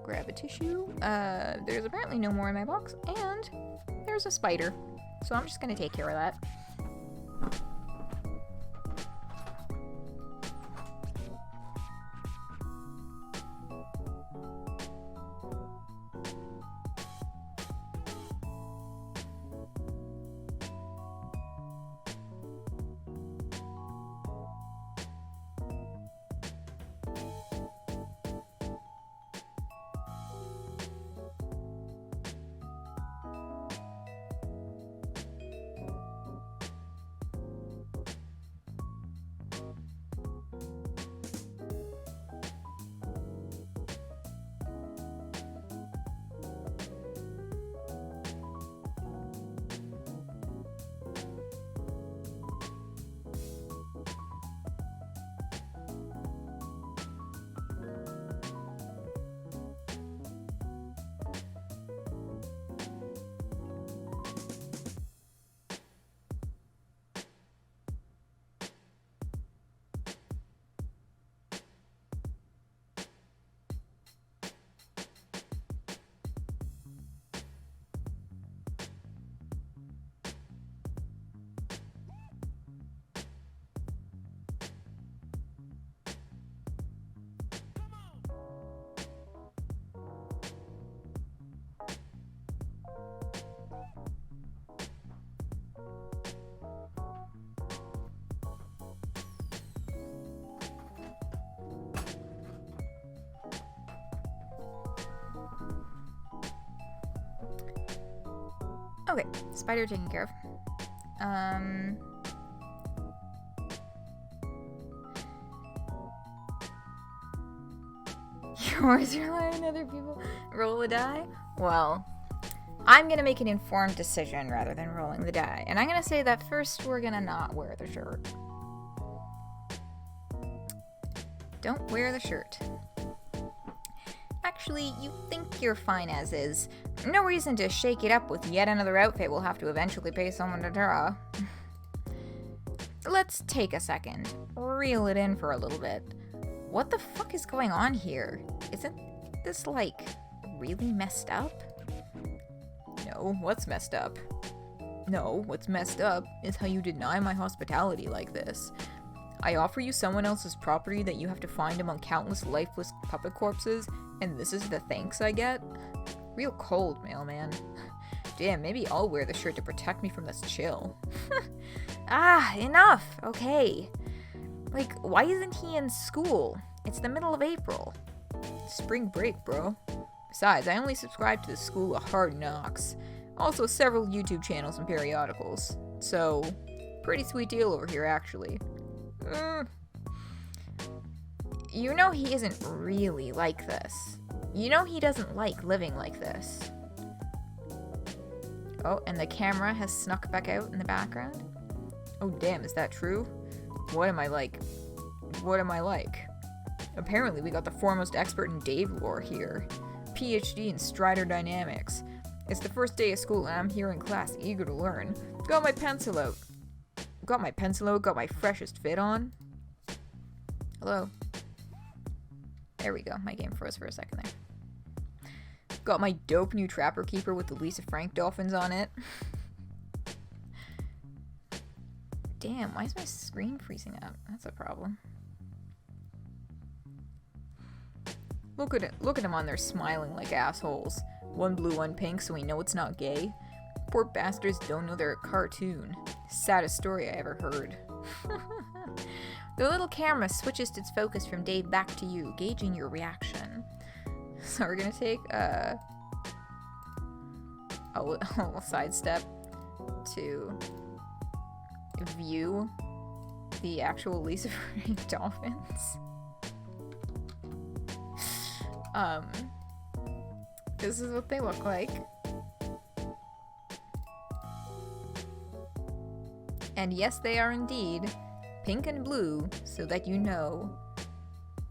grab a tissue. There's apparently no more in my box, and there's a spider. So I'm just gonna take care of that. Okay, spider taken care of. Yours relying on other people. Roll a die? Well, I'm gonna make an informed decision rather than rolling the die. And I'm gonna say that first we're gonna not wear the shirt. Don't wear the shirt. Actually, you think you're fine as is. No reason to shake it up with yet another outfit we'll have to eventually pay someone to draw. Let's take a second. Reel it in for a little bit. What the fuck is going on here? Isn't this, like, really messed up? No, what's messed up? No, what's messed up is how you deny my hospitality like this. I offer you someone else's property that you have to find among countless lifeless puppet corpses, and this is the thanks I get? Real cold, mailman. Damn, maybe I'll wear the shirt to protect me from this chill. Enough! Okay. Like, why isn't he in school? It's the middle of April. Spring break, bro. Besides, I only subscribe to the School of Hard Knocks. Also several YouTube channels and periodicals. So, Pretty sweet deal over here, actually. You know he isn't really like this. You know he doesn't like living like this. Oh, and the camera has snuck back out in the background. Oh, damn, is that true? What am I like? What am I like? Apparently, we got the foremost expert in Dave lore here. PhD in Strider Dynamics. It's the first day of school and I'm here in class, eager to learn. Got my pencil out. Got my freshest fit on. Hello? There we go, my game froze for a second there. Got my dope new Trapper Keeper with the Lisa Frank dolphins on it. Damn, why is my screen freezing up? That's a problem. Look at them on there smiling like assholes. One blue, one pink, so we know it's not gay. Poor bastards don't know they're a cartoon. Saddest story I ever heard. The little camera switches its focus from Dave back to you, gauging your reaction. So we're gonna take a little sidestep to view the actual Lisa Frank dolphins. This is what they look like. And yes, they are indeed pink and blue, so that you know.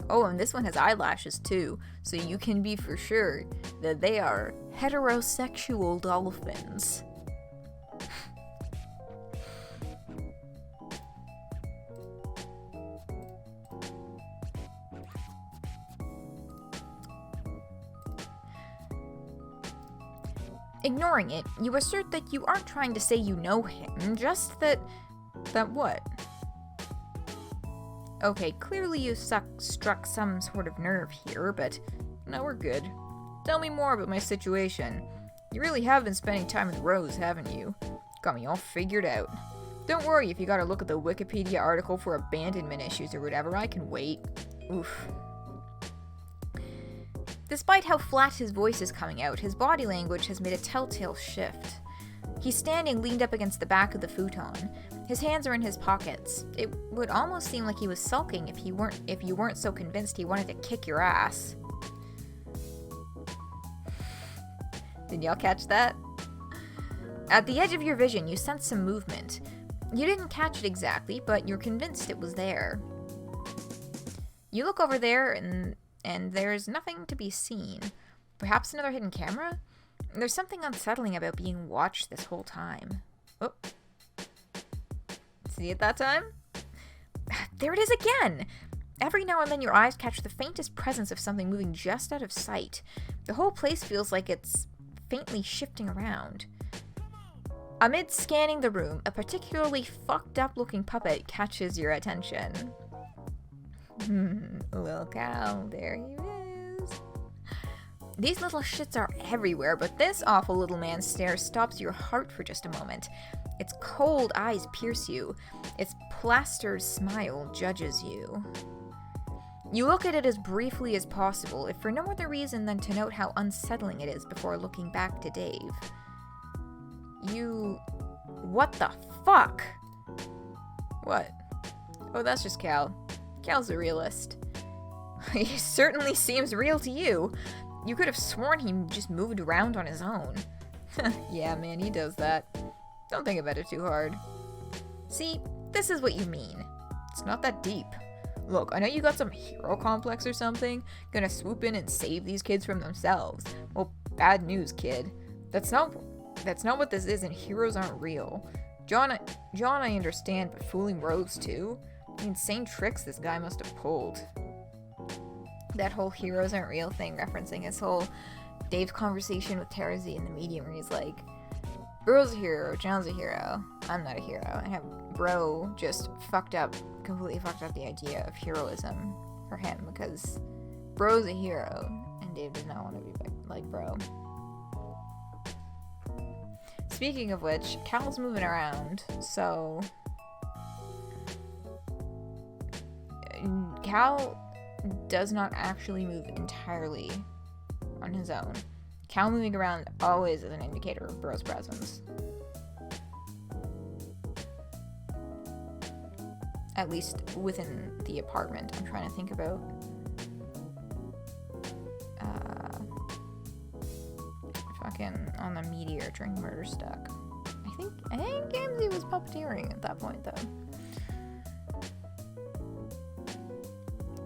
Oh, and this one has eyelashes too, so you can be for sure that they are heterosexual dolphins. Ignoring it, you assert that you aren't trying to say you know him, just that what? Okay, clearly you struck some sort of nerve here, but no, we're good. Tell me more about my situation. You really have been spending time with Rose, haven't you? Got me all figured out. Don't worry if you gotta look at the Wikipedia article for abandonment issues or whatever, I can wait. Oof. Despite how flat his voice is coming out, his body language has made a telltale shift. He's standing leaned up against the back of the futon. His hands are in his pockets. It would almost seem like he was sulking if you weren't so convinced he wanted to kick your ass. Did y'all catch that? At the edge of your vision, you sense some movement. You didn't catch it exactly, but you're convinced it was there. You look over there and there's nothing to be seen. Perhaps another hidden camera? There's something unsettling about being watched this whole time. Oh. See it that time? There it is again! Every now and then your eyes catch the faintest presence of something moving just out of sight. The whole place feels like it's faintly shifting around. Amid scanning the room, a particularly fucked up looking puppet catches your attention. Little cow, there he is. These little shits are everywhere, but this awful little man's stare stops your heart for just a moment. Its cold eyes pierce you. Its plastered smile judges you. You look at it as briefly as possible, if for no other reason than to note how unsettling it is before looking back to Dave. What the fuck? What? Oh, that's just Cal. Cal's a realist. He certainly seems real to you. You could have sworn he just moved around on his own. Yeah, man, he does that. Don't think about it too hard. See, this is what you mean. It's not that deep. Look, I know you got some hero complex or something, gonna swoop in and save these kids from themselves. Well, bad news, kid. That's not what this is, and heroes aren't real. John, I understand, but fooling Rose too? The insane tricks this guy must have pulled. That whole heroes aren't real thing, referencing his whole Dave's conversation with Terzi in the medium, where he's like, Bro's a hero, John's a hero, I'm not a hero. And have Bro just completely fucked up the idea of heroism for him, because Bro's a hero, and Dave does not want to be like Bro. Speaking of which, Cal's moving around, so Cal does not actually move entirely on his own. Cal moving around always is an indicator of Bro's presence. At least within the apartment. I'm trying to think about... fucking on the meteor during Murderstuck. I think Gamzee was puppeteering at that point, though.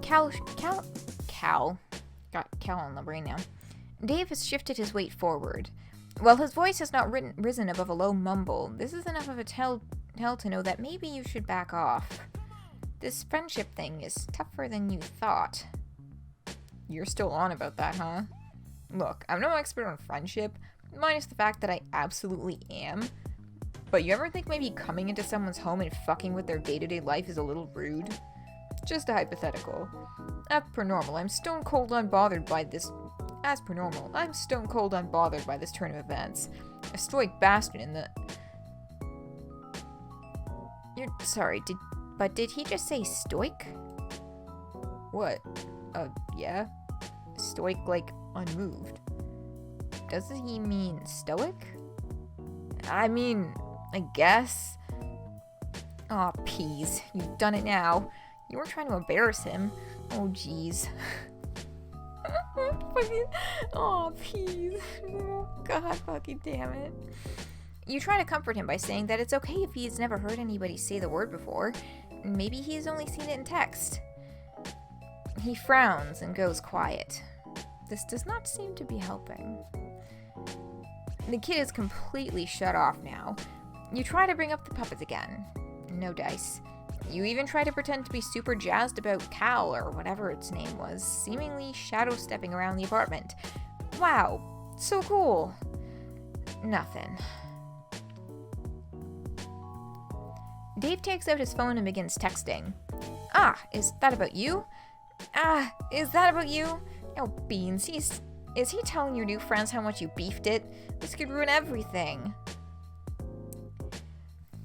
Cal. Got Cal on the brain now. Dave has shifted his weight forward. While his voice has not risen above a low mumble, this is enough of a tell to know that maybe you should back off. This friendship thing is tougher than you thought. You're still on about that, huh? Look, I'm no expert on friendship, minus the fact that I absolutely am. But you ever think maybe coming into someone's home and fucking with their day-to-day life is a little rude? Just a hypothetical. As per normal, I'm stone cold unbothered by this turn of events. A stoic bastard in the... Sorry, did he just say stoic? What? Yeah? Stoic, like, unmoved. Does he mean stoic? I mean, I guess. Aw, peas. You've done it now. You weren't trying to embarrass him. Oh, jeez. Fucking... Aw, peas. Oh, God fucking damn it. You try to comfort him by saying that it's okay if he's never heard anybody say the word before. Maybe he's only seen it in text. He frowns and goes quiet. This does not seem to be helping. The kid is completely shut off now. You try to bring up the puppets again. No dice. You even try to pretend to be super jazzed about Cal, or whatever its name was, seemingly shadow-stepping around the apartment. Wow, so cool. Nothing. Dave takes out his phone and begins texting. Ah, is that about you? Ah, is that about you? Oh, beans, is he telling your new friends how much you beefed it? This could ruin everything.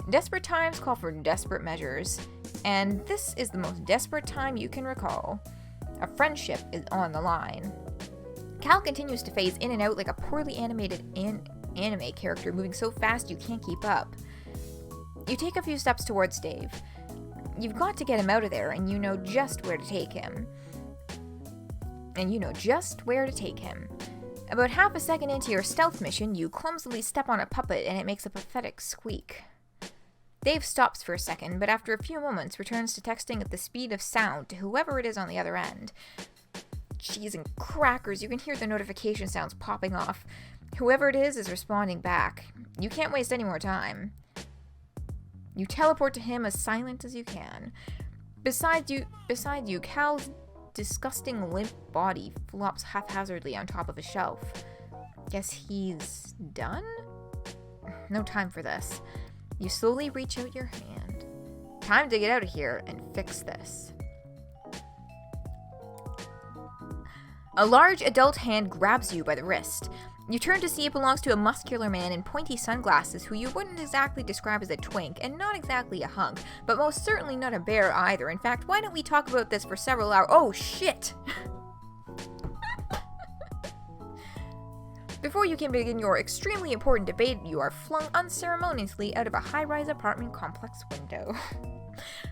Desperate times call for desperate measures, and this is the most desperate time you can recall. A friendship is on the line. Cal continues to phase in and out like a poorly animated anime character moving so fast you can't keep up. You take a few steps towards Dave. You've got to get him out of there, and you know just where to take him. About half a second into your stealth mission, you clumsily step on a puppet and it makes a pathetic squeak. Dave stops for a second, but after a few moments returns to texting at the speed of sound to whoever it is on the other end. Cheese and crackers, you can hear the notification sounds popping off. Whoever it is responding back. You can't waste any more time. You teleport to him as silent as you can. Beside you, Cal's disgusting limp body flops haphazardly on top of a shelf. Guess he's done? No time for this. You slowly reach out your hand. Time to get out of here and fix this. A large adult hand grabs you by the wrist. You turn to see it belongs to a muscular man in pointy sunglasses who you wouldn't exactly describe as a twink, and not exactly a hunk, but most certainly not a bear either. In fact, why don't we talk about this for several hours? Oh, shit! Before you can begin your extremely important debate, you are flung unceremoniously out of a high-rise apartment complex window.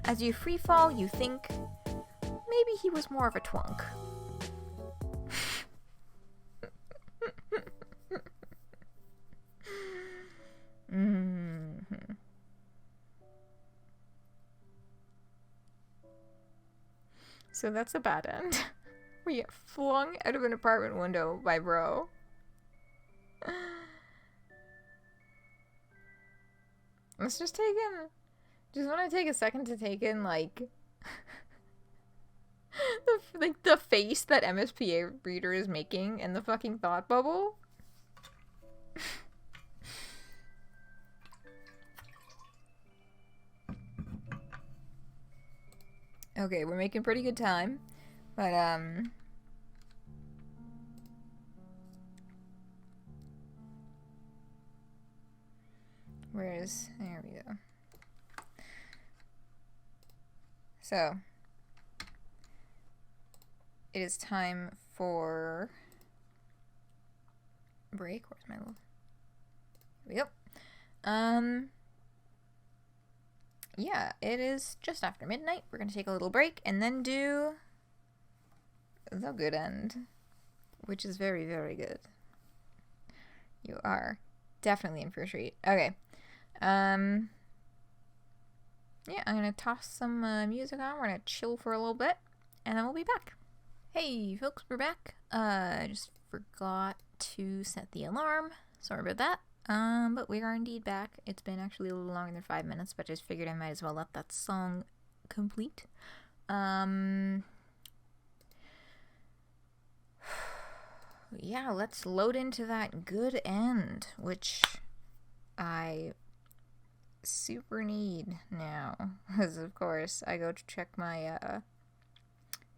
As you free fall, you think, maybe he was more of a twunk. Mm-hmm. So that's a bad end. We get flung out of an apartment window by bro. Let's just want to take a second to take in, like, the face that MSPA reader is making in the fucking thought bubble. Okay, we're making pretty good time, but, there we go. So, it is time for break. Where's my little... Here we go. yeah, it is just after midnight. We're going to take a little break and then do the good end, which is very, very good. You are definitely in for a treat. Okay. Yeah, I'm going to toss some music on. We're going to chill for a little bit, and then we'll be back. Hey, folks, we're back. I just forgot to set the alarm. Sorry about that. But we are indeed back. It's been actually a little longer than 5 minutes, but I just figured I might as well let that song complete. Yeah, let's load into that good end, which I super need now. Because, of course, I go to check my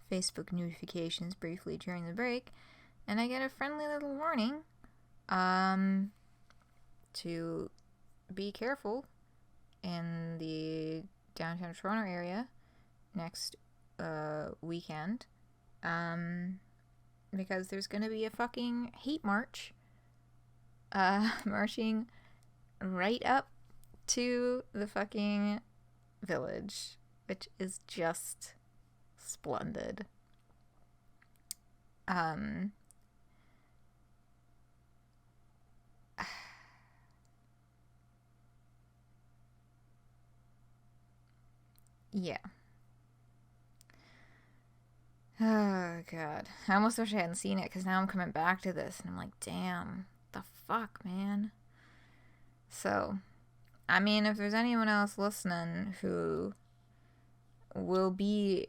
Facebook notifications briefly during the break, and I get a friendly little warning to be careful in the downtown Toronto area next weekend, because there's gonna be a fucking hate march marching right up to the fucking village, which is just splendid. Yeah. Oh, God. I almost wish I hadn't seen it, because now I'm coming back to this, and I'm like, damn, the fuck, man. So, I mean, if there's anyone else listening who will be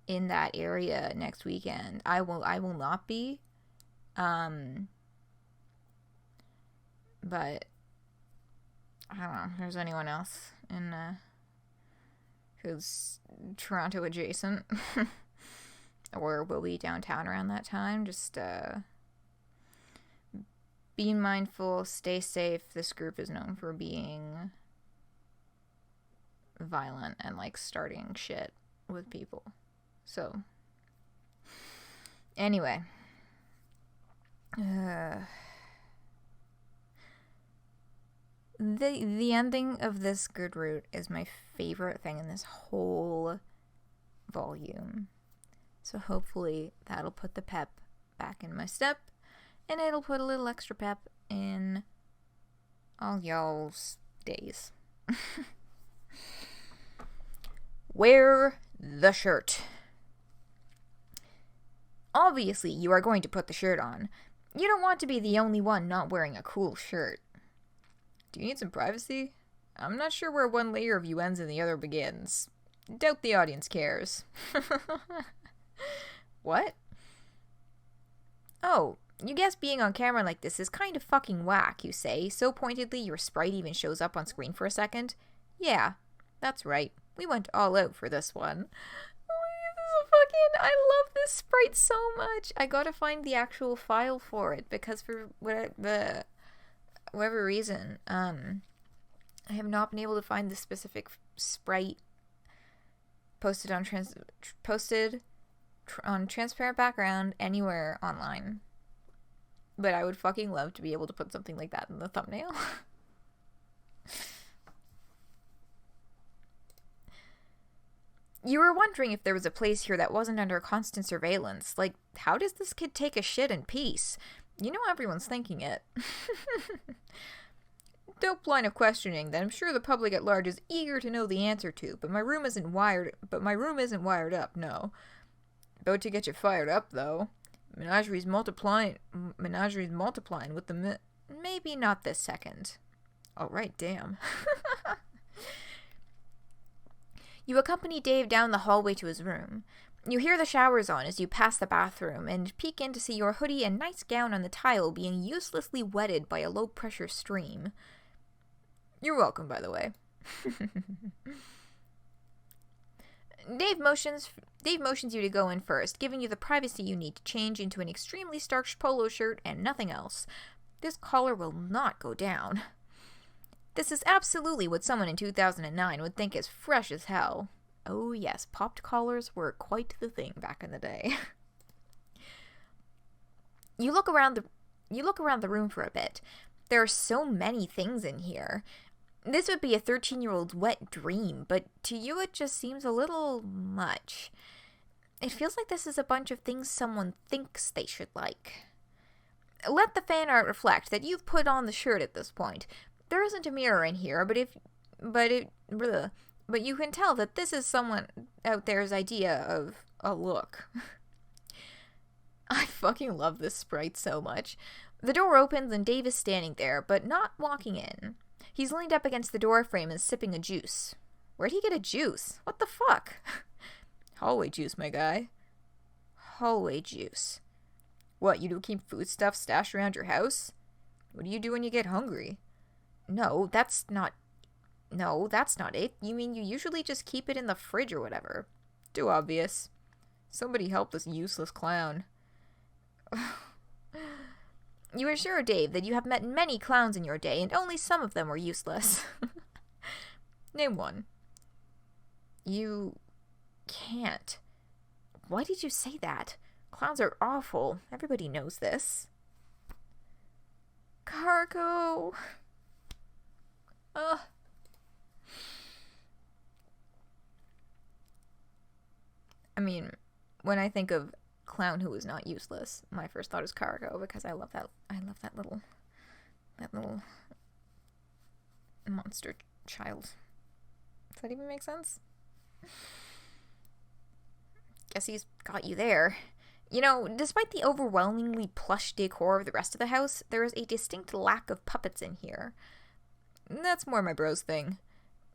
in that area next weekend, I will not be. But I don't know if there's anyone else in who's Toronto adjacent or will be downtown around that time. Just be mindful, stay safe. This group is known for being violent and like starting shit with people. So anyway, the ending of this good route is my favorite thing in this whole volume. So hopefully that'll put the pep back in my step, and it'll put a little extra pep in all y'all's days. Wear the shirt. Obviously, you are going to put the shirt on. You don't want to be the only one not wearing a cool shirt. Do you need some privacy? I'm not sure where one layer of you ends and the other begins. Doubt the audience cares. What? Oh, you guess being on camera like this is kind of fucking whack, you say, so pointedly your sprite even shows up on screen for a second. Yeah, that's right. We went all out for this one. I love this sprite so much. I gotta find the actual file for it, because for whatever reason, I have not been able to find the specific sprite posted on transparent background anywhere online. But I would fucking love to be able to put something like that in the thumbnail. You were wondering if there was a place here that wasn't under constant surveillance. Like, how does this kid take a shit in peace? You know everyone's thinking it. Dope line of questioning that I'm sure the public at large is eager to know the answer to, but my room isn't wired up, no. About to get you fired up, though. Menageries multiplying with the maybe not this second. Alright, damn. You accompany Dave down the hallway to his room. You hear the showers on as you pass the bathroom and peek in to see your hoodie and nice gown on the tile being uselessly wetted by a low-pressure stream. You're welcome, by the way. Dave motions you to go in first, giving you the privacy you need to change into an extremely starched polo shirt and nothing else. This collar will not go down. This is absolutely what someone in 2009 would think is fresh as hell. Oh yes, popped collars were quite the thing back in the day. You look around the room for a bit. There are so many things in here. This would be a 13-year-old's wet dream, but to you it just seems a little much. It feels like this is a bunch of things someone thinks they should like. Let the fan art reflect that you've put on the shirt at this point. There isn't a mirror in here, but you can tell that this is someone out there's idea of a look. I fucking love this sprite so much. The door opens and Dave is standing there, but not walking in. He's leaned up against the door frame and sipping a juice. Where'd he get a juice? What the fuck? Hallway juice, my guy. Hallway juice. What, you do keep foodstuff stashed around your house? What do you do when you get hungry? No, that's not it. You mean you usually just keep it in the fridge or whatever. Too obvious. Somebody help this useless clown. You assure Dave that you have met many clowns in your day, and only some of them were useless. Name one. You can't. Why did you say that? Clowns are awful. Everybody knows this. Cargo. Ugh. I mean, when I think of clown who is not useless, my first thought is Cargo, because I love that little monster child. Does that even make sense? Guess he's got you there. You know, despite the overwhelmingly plush decor of the rest of the house, there is a distinct lack of puppets in here. That's more my bros thing.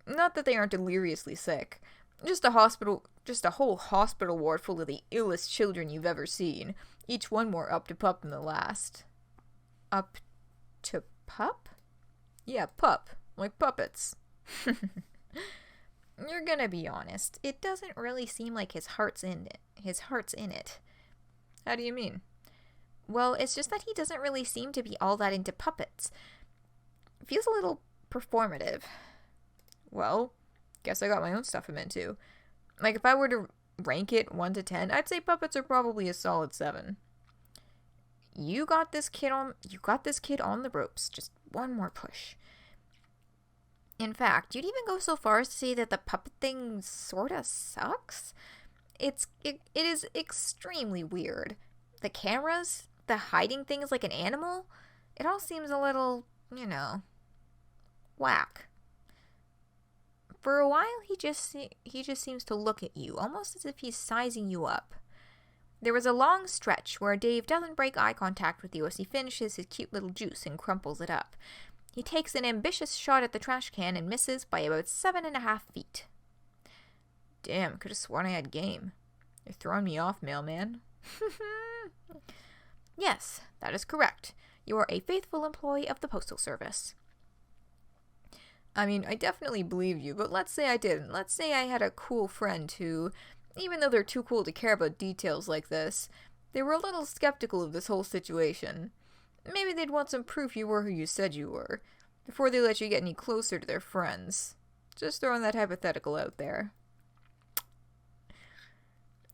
Not that they aren't deliriously sick. Just a whole hospital ward full of the illest children you've ever seen. Each one more up to pup than the last. Up to pup? Yeah, pup. Like puppets. You're gonna be honest. It doesn't really seem like his heart's in it. How do you mean? Well, it's just that he doesn't really seem to be all that into puppets. It feels a little performative. Well, guess I got my own stuff I'm into. Like, if I were to rank it 1 to 10, I'd say puppets are probably a solid 7. You got this kid on the ropes. Just one more push. In fact, you'd even go so far as to say that the puppet thing sorta sucks. It is extremely weird. The cameras, the hiding things like an animal, it all seems a little, whack. For a while, he just seems to look at you, almost as if he's sizing you up. There was a long stretch where Dave doesn't break eye contact with you as he finishes his cute little juice and crumples it up. He takes an ambitious shot at the trash can and misses by about 7.5 feet. Damn, could have sworn I had game. You're throwing me off, mailman. Yes, that is correct. You are a faithful employee of the Postal Service. I mean, I definitely believed you, but let's say I didn't. Let's say I had a cool friend who, even though they're too cool to care about details like this, they were a little skeptical of this whole situation. Maybe they'd want some proof you were who you said you were, before they let you get any closer to their friends. Just throwing that hypothetical out there.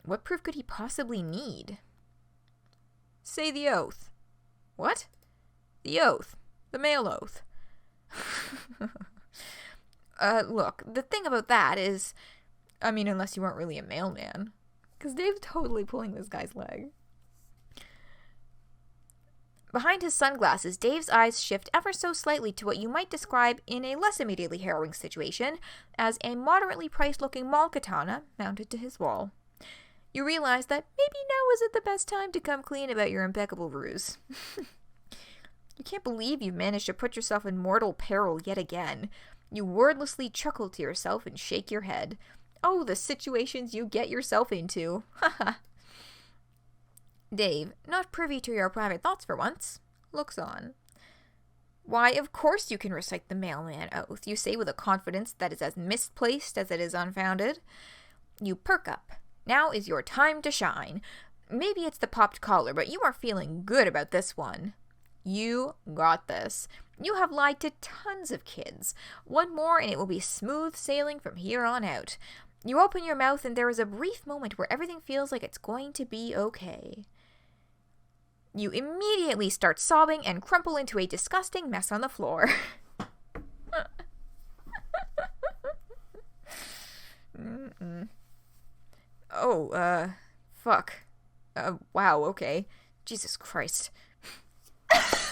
What proof could he possibly need? Say the oath. What? The oath. The mail oath. Look, the thing about that is, I mean, unless you weren't really a mailman. Because Dave's totally pulling this guy's leg. Behind his sunglasses, Dave's eyes shift ever so slightly to what you might describe in a less immediately harrowing situation as a moderately priced-looking mall katana mounted to his wall. You realize that maybe now isn't the best time to come clean about your impeccable ruse. You can't believe you've managed to put yourself in mortal peril yet again. You wordlessly chuckle to yourself and shake your head. Oh, the situations you get yourself into. Haha. Dave, not privy to your private thoughts for once, looks on. Why, of course you can recite the mailman oath, you say with a confidence that is as misplaced as it is unfounded. You perk up. Now is your time to shine. Maybe it's the popped collar, but you are feeling good about this one. You got this. You have lied to tons of kids. One more and it will be smooth sailing from here on out. You open your mouth and there is a brief moment where everything feels like it's going to be okay. You immediately start sobbing and crumple into a disgusting mess on the floor. Mm-mm. Oh, fuck. Wow, okay. Jesus Christ. This is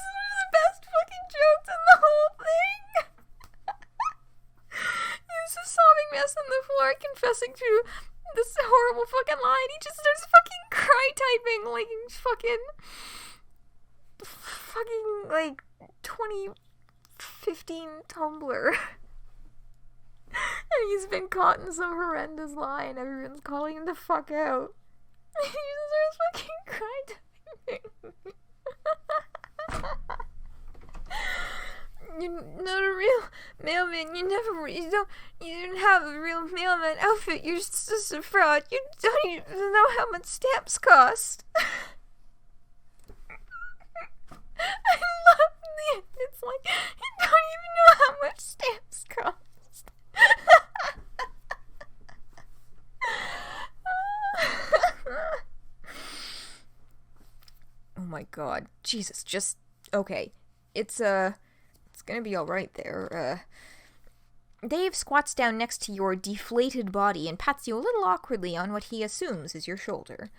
one of the best fucking jokes in the whole thing. He's a sobbing mess on the floor, confessing to this horrible fucking line. He just starts fucking cry typing like fucking like 2015 Tumblr. And he's been caught in some horrendous lie and everyone's calling him the fuck out. He just starts fucking cry typing. You're not a real mailman. You didn't have a real mailman outfit. You're just a fraud. You don't even know how much stamps cost. I love the. It's like you don't even know how much stamps cost. Oh my god, Jesus! Just okay. It's gonna be all right there. Dave squats down next to your deflated body and pats you a little awkwardly on what he assumes is your shoulder.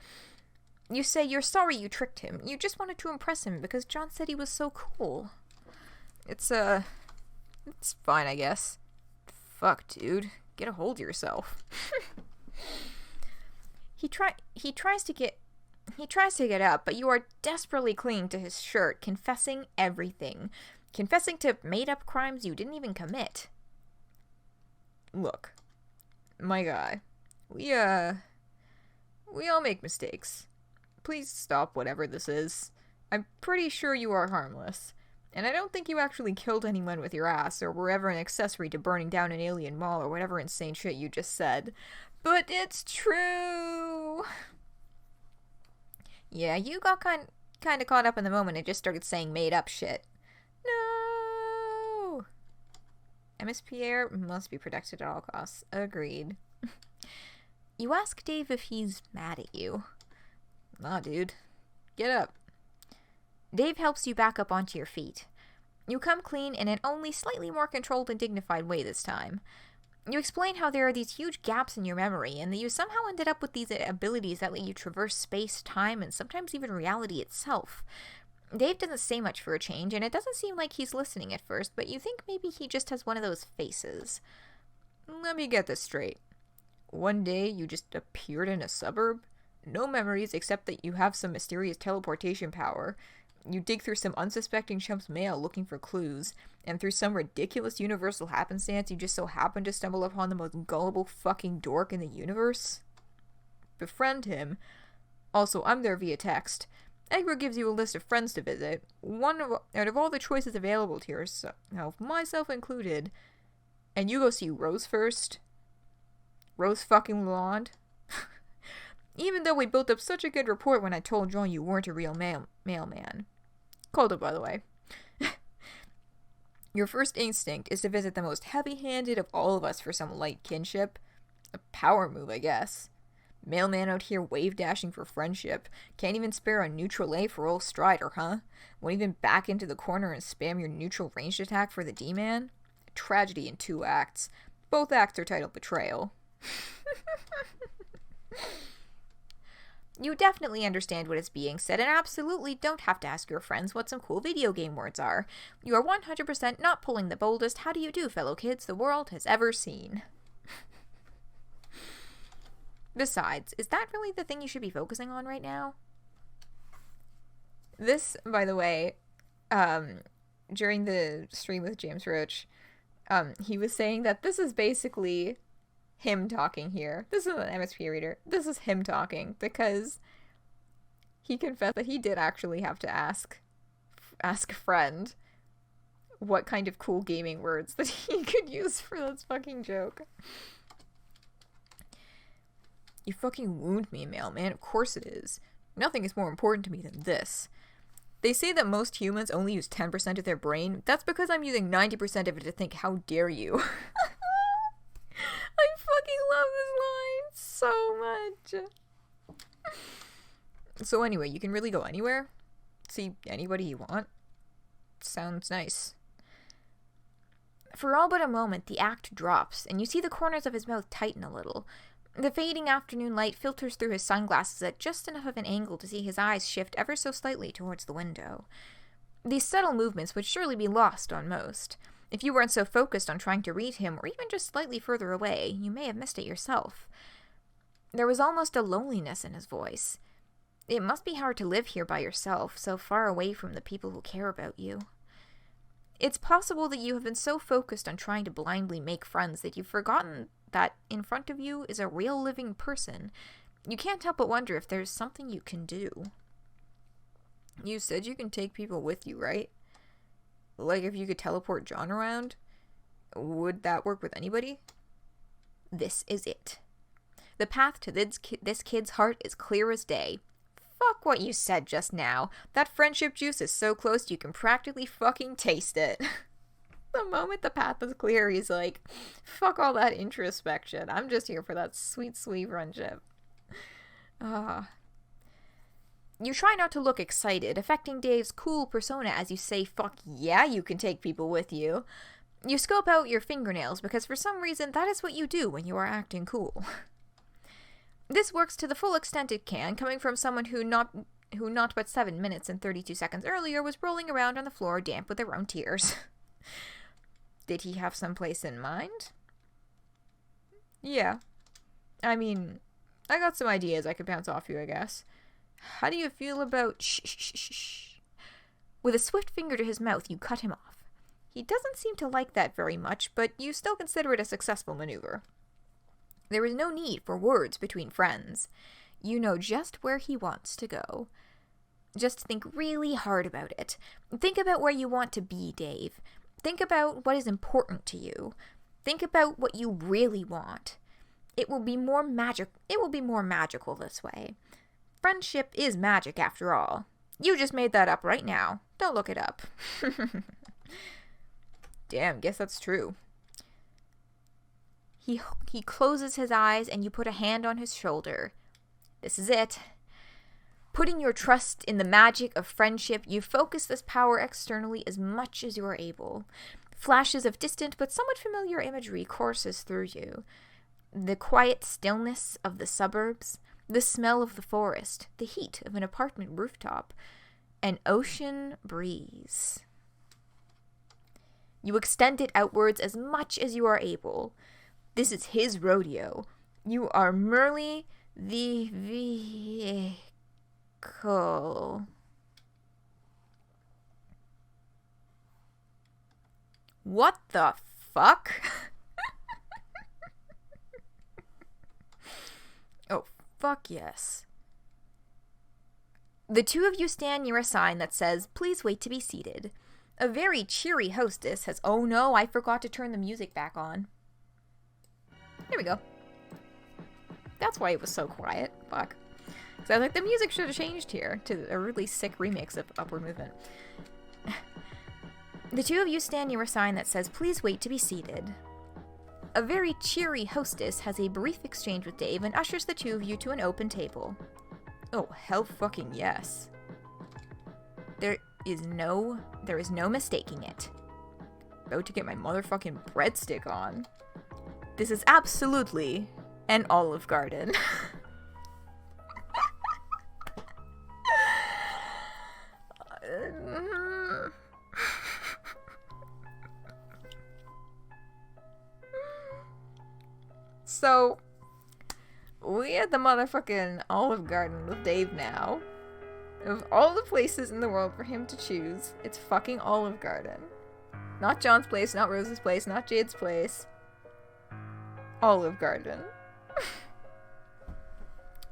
You say you're sorry you tricked him. You just wanted to impress him because John said he was so cool. It's fine, I guess. Fuck, dude. Get a hold of yourself. He tries to get up, but you are desperately clinging to his shirt, confessing everything. Confessing to made-up crimes you didn't even commit. Look, my guy, we all make mistakes. Please stop whatever this is. I'm pretty sure you are harmless. And I don't think you actually killed anyone with your ass, or were ever an accessory to burning down an alien mall, or whatever insane shit you just said. But it's true! Yeah, you got kind of caught up in the moment and just started saying made-up shit. No! MSPR must be protected at all costs. Agreed. You ask Dave if he's mad at you. Nah, dude. Get up. Dave helps you back up onto your feet. You come clean in an only slightly more controlled and dignified way this time. You explain how there are these huge gaps in your memory, and that you somehow ended up with these abilities that let you traverse space, time, and sometimes even reality itself. Dave doesn't say much for a change, and it doesn't seem like he's listening at first, but you think maybe he just has one of those faces. Let me get this straight. One day you just appeared in a suburb? No memories except that you have some mysterious teleportation power. You dig through some unsuspecting chump's mail looking for clues, and through some ridiculous universal happenstance you just so happen to stumble upon the most gullible fucking dork in the universe? Befriend him. Also, I'm there via text. Edgar gives you a list of friends to visit. Out of all the choices available to yourself, myself included. And you go see Rose first? Rose fucking Lalonde? Even though we built up such a good rapport when I told John you weren't a real mailman. Called it, by the way. Your first instinct is to visit the most heavy-handed of all of us for some light kinship. A power move, I guess. Mailman out here wave-dashing for friendship. Can't even spare a neutral A for old Strider, huh? Won't even back into the corner and spam your neutral ranged attack for the D-man? A tragedy in 2 acts. Both acts are titled Betrayal. You definitely understand what is being said and absolutely don't have to ask your friends what some cool video game words are. You are 100% not pulling the boldest how do you do, fellow kids, the world has ever seen. Besides, is that really the thing you should be focusing on right now? This, by the way, during the stream with James Roach, he was saying that this is basically him talking here. This is an MSP reader. This is him talking because he confessed that he did actually have to ask a friend what kind of cool gaming words that he could use for this fucking joke. You fucking wound me, mailman. Of course it is. Nothing is more important to me than this. They say that most humans only use 10% of their brain. That's because I'm using 90% of it to think, how dare you? I fucking love this line so much. So anyway, you can really go anywhere? See anybody you want? Sounds nice. For all but a moment, the act drops, and you see the corners of his mouth tighten a little. The fading afternoon light filters through his sunglasses at just enough of an angle to see his eyes shift ever so slightly towards the window. These subtle movements would surely be lost on most. If you weren't so focused on trying to read him, or even just slightly further away, you may have missed it yourself. There was almost a loneliness in his voice. It must be hard to live here by yourself, so far away from the people who care about you. It's possible that you have been so focused on trying to blindly make friends that you've forgotten that in front of you is a real living person. You can't help but wonder if there's something you can do. You said you can take people with you, right? Like if you could teleport John around? Would that work with anybody? This is it. The path to this kid's heart is clear as day. Fuck what you said just now. That friendship juice is so close you can practically fucking taste it. The moment the path is clear, he's like, fuck all that introspection. I'm just here for that sweet, sweet friendship. You try not to look excited, affecting Dave's cool persona as you say, fuck yeah, you can take people with you. You scope out your fingernails because for some reason that is what you do when you are acting cool. This works to the full extent it can, coming from someone who not but 7 minutes and 32 seconds earlier was rolling around on the floor damp with their own tears. Did he have some place in mind? Yeah. I mean, I got some ideas I could bounce off you, I guess. How do you feel about shh? With a swift finger to his mouth, you cut him off. He doesn't seem to like that very much, but you still consider it a successful maneuver. There is no need for words between friends. You know just where he wants to go. Just think really hard about it. Think about where you want to be, Dave. Think about what is important to you. Think about what you really want. It will be more magical this way. Friendship is magic after all. You just made that up right now. Don't look it up. Damn, guess that's true. He closes his eyes and you put a hand on his shoulder. This is it. Putting your trust in the magic of friendship, you focus this power externally as much as you are able. Flashes of distant but somewhat familiar imagery courses through you. The quiet stillness of the suburbs, the smell of the forest, the heat of an apartment rooftop, an ocean breeze. You extend it outwards as much as you are able. This is his rodeo. You are merely the vehicle. What the fuck? Oh, fuck yes. The two of you stand near a sign that says, "Please wait to be seated." A very cheery hostess has, oh no, I forgot to turn the music back on. There we go. That's why it was so quiet. Fuck. So I was like, the music should have changed here to a really sick remix of Upward Movement. The two of you stand near a sign that says, "Please wait to be seated." A very cheery hostess has a brief exchange with Dave and ushers the two of you to an open table. Oh, hell fucking yes. There is no mistaking it. About to get my motherfucking breadstick on. This is absolutely an Olive Garden. So, we at the motherfucking Olive Garden with Dave now. Of all the places in the world for him to choose, it's fucking Olive Garden. Not John's place, not Rose's place, not Jade's place. Olive Garden.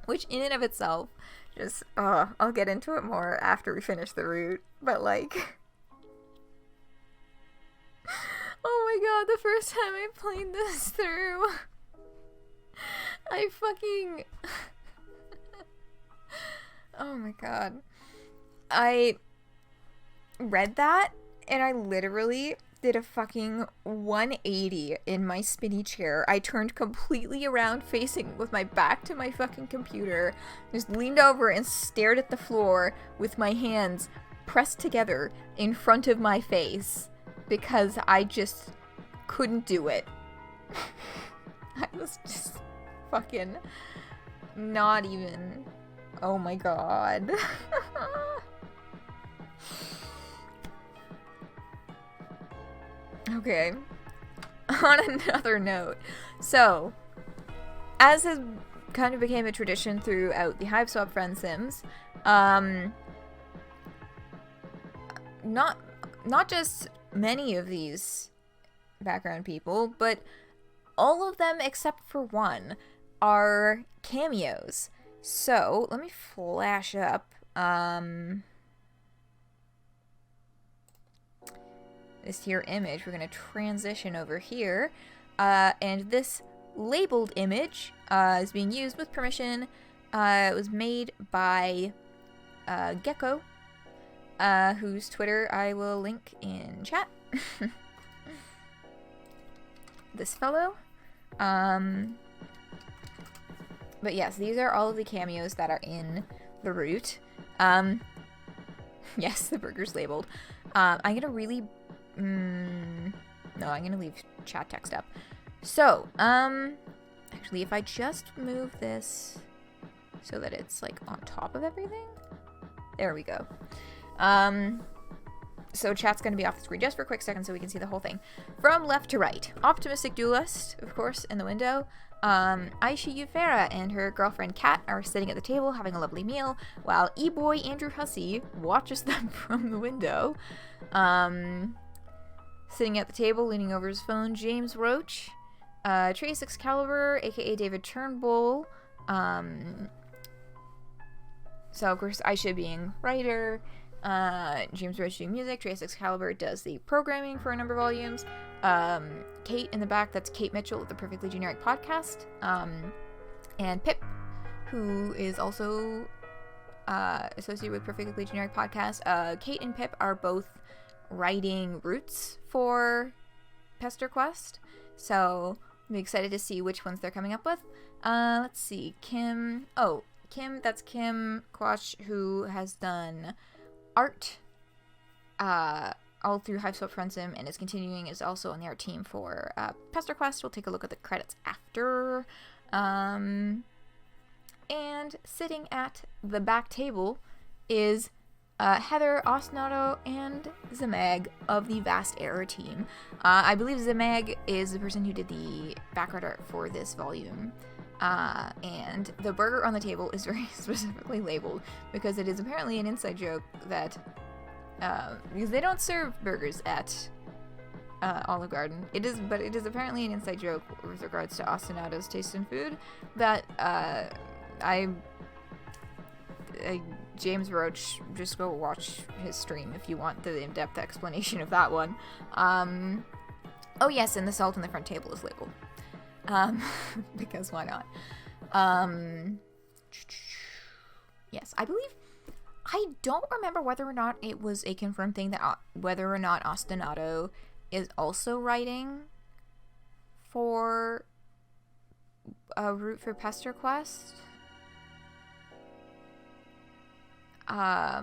Which in and of itself, just, I'll get into it more after we finish the route, but like, oh my god, the first time I played this through, I fucking, oh my god, I read that, and I literally did a fucking 180 in my spinny chair. I turned completely around, facing with my back to my fucking computer, just leaned over and stared at the floor with my hands pressed together in front of my face, because I couldn't do it. I was just fucking not even. Oh my god. Okay. On another note, so as has kind of became a tradition throughout the Hive Swap Friend Sims, not just many of these background people, but all of them except for one are cameos. So let me flash up this here image. We're gonna transition over here, and this labeled image is being used with permission. It was made by Gecko, whose Twitter I will link in chat. This fellow. But yes, these are all of the cameos that are in the root. Yes, the burger's labeled. I'm gonna really... no, I'm gonna leave chat text up. So, actually, if I just move this so that it's, like, on top of everything. There we go. So chat's going to be off the screen just for a quick second so we can see the whole thing. From left to right. Optimistic duelist, of course, in the window. Aisha Yufera and her girlfriend Kat are sitting at the table having a lovely meal, while e-boy Andrew Hussey watches them from the window. Sitting at the table, leaning over his phone, James Roach, Trace Excalibur, aka David Turnbull. So, of course, Aisha being writer, James Roach doing music, Trace Excalibur does the programming for a number of volumes, Kate in the back, that's Kate Mitchell of the Perfectly Generic podcast, and Pip, who is also associated with Perfectly Generic podcast. Kate and Pip are both writing roots for Pesterquest, so I'm excited to see which ones they're coming up with. Let's see, Kim, that's Kim Quash, who has done art all through Hive Swap Friend Sim and is continuing, is also on the art team for Pesterquest. We'll take a look at the credits after. And sitting at the back table is Heather, Ostinato, and Zemag of the Vast Error team. I believe Zemag is the person who did the background art for this volume. And the burger on the table is very specifically labeled because it is apparently an inside joke that because they don't serve burgers at Olive Garden. It is apparently an inside joke with regards to Ostinato's taste in food that James Roach, just go watch his stream if you want the in-depth explanation of that one. Oh yes, and the salt on the front table is labeled. Because why not? Yes, I don't remember whether or not it was a confirmed thing that whether or not Ostinato is also writing for a route for Pesterquest. I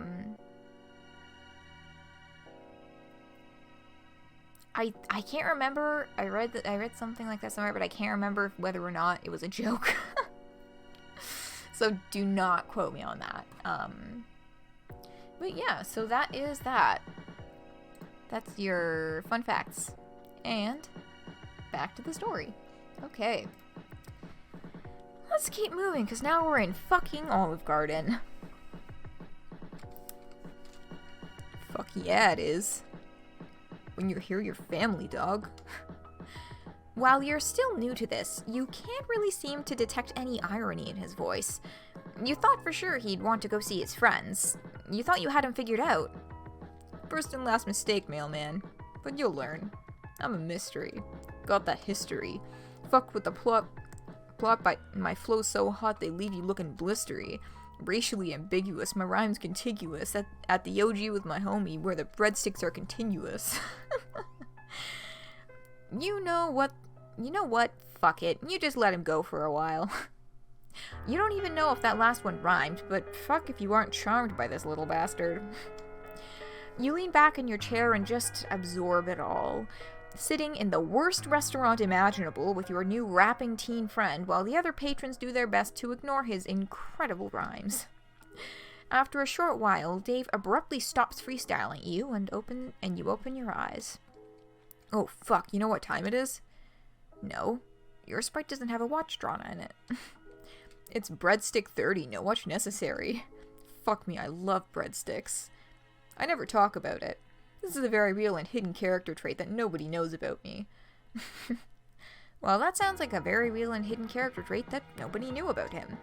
can't remember. I read something like that somewhere, but I can't remember whether or not it was a joke. So do not quote me on that. But yeah, so that is that. That's your fun facts. And back to the story. Okay. Let's keep moving, because now we're in fucking Olive Garden. Fuck yeah, it is. When you're here, your family, dog. While you're still new to this, you can't really seem to detect any irony in his voice. You thought for sure he'd want to go see his friends. You thought you had him figured out. First and last mistake, mailman. But you'll learn. I'm a mystery. Got that history. Fuck with the plot by my flow so hot they leave you looking blistery. Racially ambiguous, my rhymes contiguous. At the OG with my homie, where the breadsticks are continuous. You know what? Fuck it. You just let him go for a while. You don't even know if that last one rhymed, but fuck if you aren't charmed by this little bastard. You lean back in your chair and just absorb it all. sitting in the worst restaurant imaginable with your new rapping teen friend while the other patrons do their best to ignore his incredible rhymes. After a short while, Dave abruptly stops freestyling at you and you open your eyes. Oh fuck, you know what time it is? No, your sprite doesn't have a watch drawn on it. It's breadstick 30, no watch necessary. Fuck me, I love breadsticks. I never talk about it. This is a very real and hidden character trait that nobody knows about me. Well, that sounds like a very real and hidden character trait that nobody knew about him.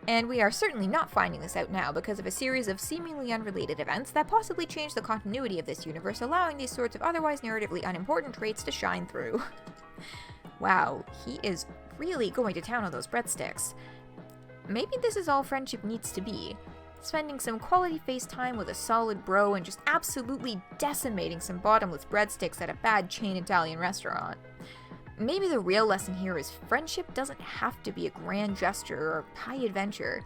And we are certainly not finding this out now because of a series of seemingly unrelated events that possibly change the continuity of this universe, allowing these sorts of otherwise narratively unimportant traits to shine through. Wow, he is really going to town on those breadsticks. Maybe this is all friendship needs to be. Spending some quality face time with a solid bro and just absolutely decimating some bottomless breadsticks at a bad chain Italian restaurant. Maybe the real lesson here is friendship doesn't have to be a grand gesture or high adventure.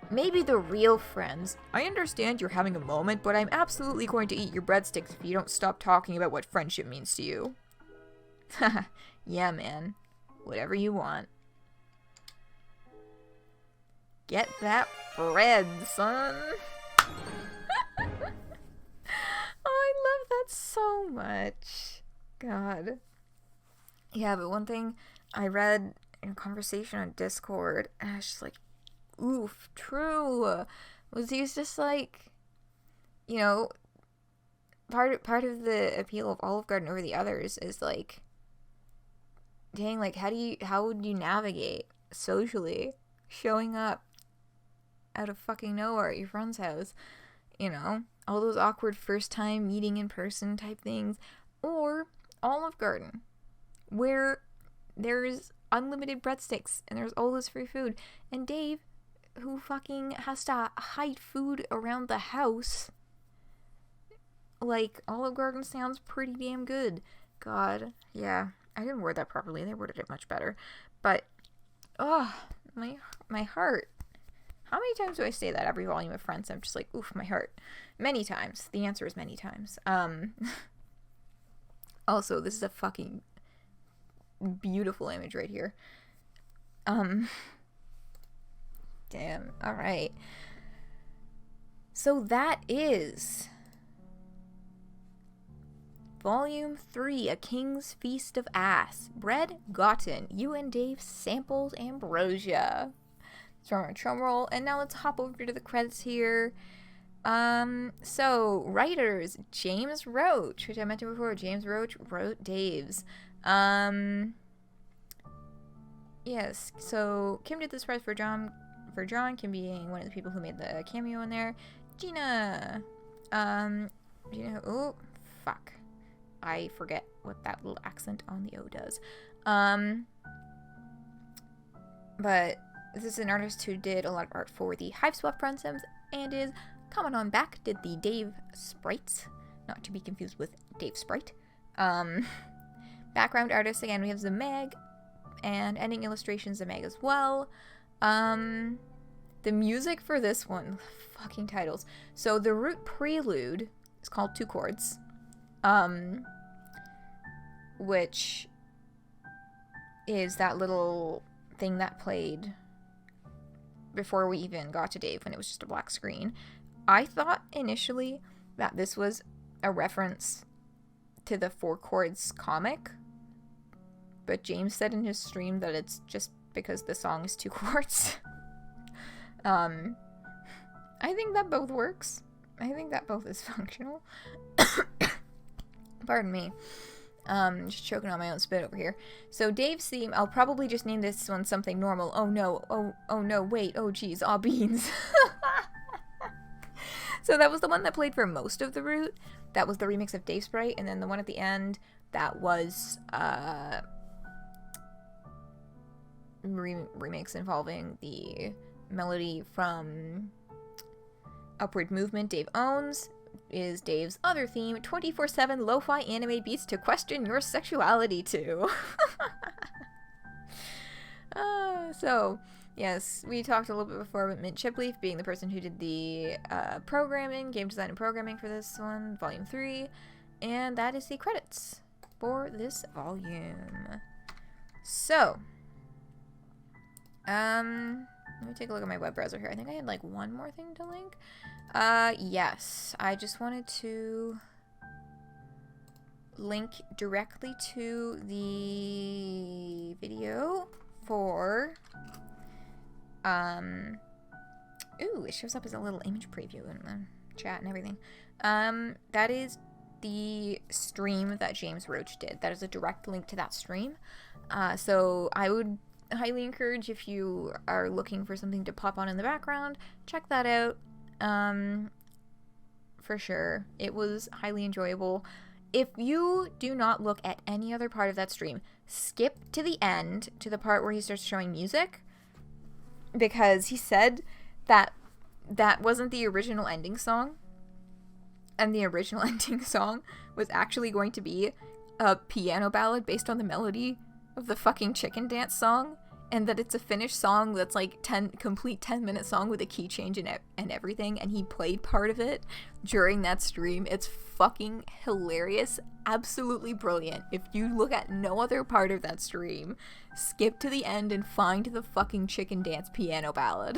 Maybe the real friends, I understand you're having a moment, but I'm absolutely going to eat your breadsticks if you don't stop talking about what friendship means to you. Haha, yeah man, whatever you want. Get that bread, son. Oh, I love that so much. God. Yeah, but one thing I read in a conversation on Discord, and I was just like, oof, true, was he's just like, you know, part of the appeal of Olive Garden over the others is like, dang, like, how would you navigate socially showing up out of fucking nowhere at your friend's house, you know, all those awkward first time meeting in person type things, or Olive Garden, where there's unlimited breadsticks and there's all this free food, and Dave, who fucking has to hide food around the house, like, Olive Garden sounds pretty damn good. God, yeah, I didn't word that properly, they worded it much better, but, oh, my heart. How many times do I say that every volume of Friends? I'm just like, oof, my heart. Many times. The answer is many times. Also, this is a fucking beautiful image right here. Damn. Alright. So that is Volume 3, A King's Feast of Ass. Bread Gotten. You and Dave sampled ambrosia. It's from our Chumroll, and now let's hop over to the credits here. So, writers, James Roach, which I mentioned before, James Roach wrote Dave's. Yes, so Kim did this part for John, Kim being one of the people who made the cameo in there. Gina, oh, fuck. I forget what that little accent on the O does. But this is an artist who did a lot of art for the Hiveswap Friendsims and is coming on back, did the Dave sprites, not to be confused with Dave Sprite. Background artists, again, we have Zameg, and ending illustrations Zameg as well. The music for this one, fucking titles. So the root prelude is called Two Chords, which is that little thing that played before we even got to Dave when it was just a black screen. I thought initially that this was a reference to the Four Chords comic, but James said in his stream that it's just because the song is two chords. I think that both works. I think that both is functional. Pardon me. Just choking on my own spit over here. So Dave's theme, I'll probably just name this one something normal. Oh no, oh no, wait, oh geez, aw beans. So that was the one that played for most of the route. That was the remix of Dave Sprite, and then the one at the end, that was remix involving the melody from Upward Movement Dave owns, is Dave's other theme, 24/7 lo-fi anime beats to question your sexuality to. So, yes, we talked a little bit before about Mint Chipleaf being the person who did the programming, game design and programming for this one, Volume 3, and that is the credits. for this volume. So, let me take a look at my web browser here. I think I had like one more thing to link. Yes, I just wanted to link directly to the video for, ooh, it shows up as a little image preview in the chat and everything. That is the stream that James Roach did. That is a direct link to that stream. So I would highly encourage, if you are looking for something to pop on in the background, check that out. For sure. It was highly enjoyable. If you do not look at any other part of that stream, skip to the end, to the part where he starts showing music, because he said that that wasn't the original ending song, and the original ending song was actually going to be a piano ballad based on the melody of the fucking chicken dance song, and that it's a finished song that's like complete 10-minute song with a key change and everything, and he played part of it during that stream. It's fucking hilarious, absolutely brilliant. If you look at no other part of that stream, skip to the end and find the fucking chicken dance piano ballad.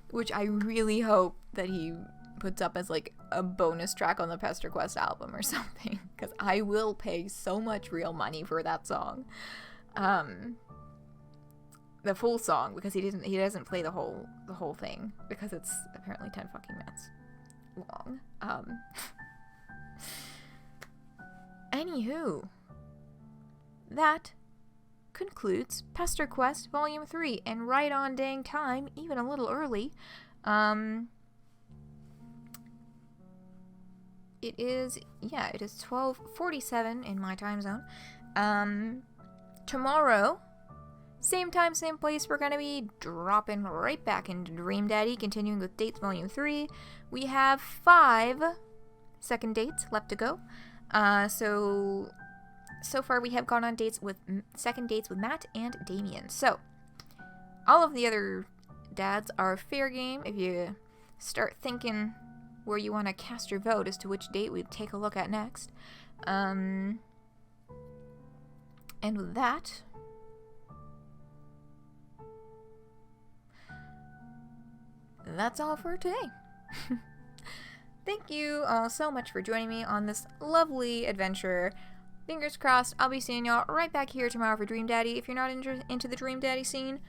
Which I really hope that he puts up as like a bonus track on the Pesterquest album or something, because I will pay so much real money for that song. The full song, because he doesn't play the whole thing, because it's apparently 10 fucking minutes long. Anywho, that concludes Pesterquest Volume 3, and right on dang time, even a little early. It is 12:47 in my time zone. Tomorrow, same time, same place, we're going to be dropping right back into Dream Daddy, continuing with Dates Volume 3. We have 5 second dates left to go. So far we have gone on second dates with Matt and Damien. So, all of the other dads are fair game if you start thinking where you want to cast your vote as to which date we'd take a look at next. And with that, that's all for today. Thank you all so much for joining me on this lovely adventure. Fingers crossed, I'll be seeing y'all right back here tomorrow for Dream Daddy. If you're not into the Dream Daddy scene,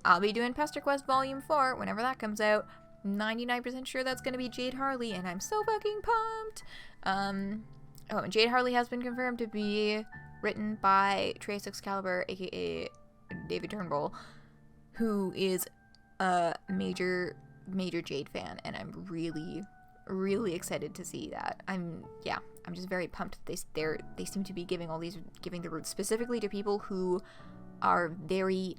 I'll be doing Pesterquest Volume 4 whenever that comes out. 99% sure that's going to be Jade Harley, and I'm so fucking pumped. And Jade Harley has been confirmed to be written by Trace Excalibur, aka David Turnbull, who is a major Jade fan, and I'm really, really excited to see that. I'm just very pumped. They seem to be giving the roots specifically to people who are very,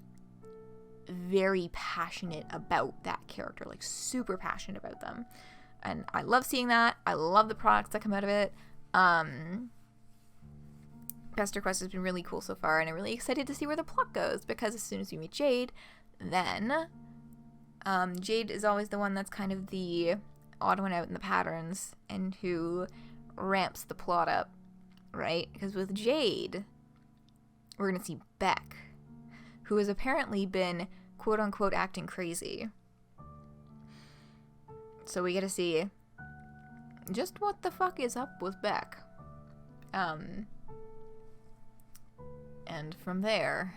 very passionate about that character, like super passionate about them, and I love seeing that. I love the products that come out of it. Pesterquest has been really cool so far, and I'm really excited to see where the plot goes, because as soon as you meet Jade, then Jade is always the one that's kind of the odd one out in the patterns and who ramps the plot up, right? Because with Jade, we're going to see Beck, who has apparently been quote-unquote acting crazy. So we get to see just what the fuck is up with Beck. And from there,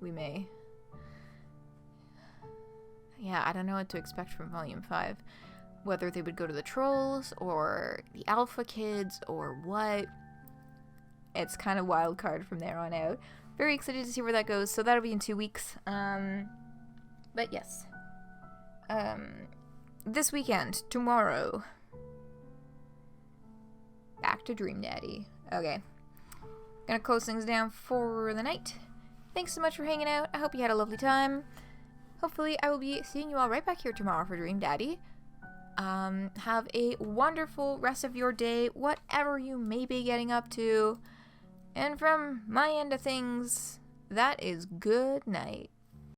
we may... Yeah, I don't know what to expect from Volume 5. Whether they would go to the trolls, or the alpha kids, or what. It's kind of wild card from there on out. Very excited to see where that goes, so that'll be in 2 weeks. But yes. This weekend, tomorrow, back to Dream Daddy. Okay. Gonna close things down for the night. Thanks so much for hanging out. I hope you had a lovely time. Hopefully, I will be seeing you all right back here tomorrow for Dream Daddy. Have a wonderful rest of your day, whatever you may be getting up to. And from my end of things, that is good night.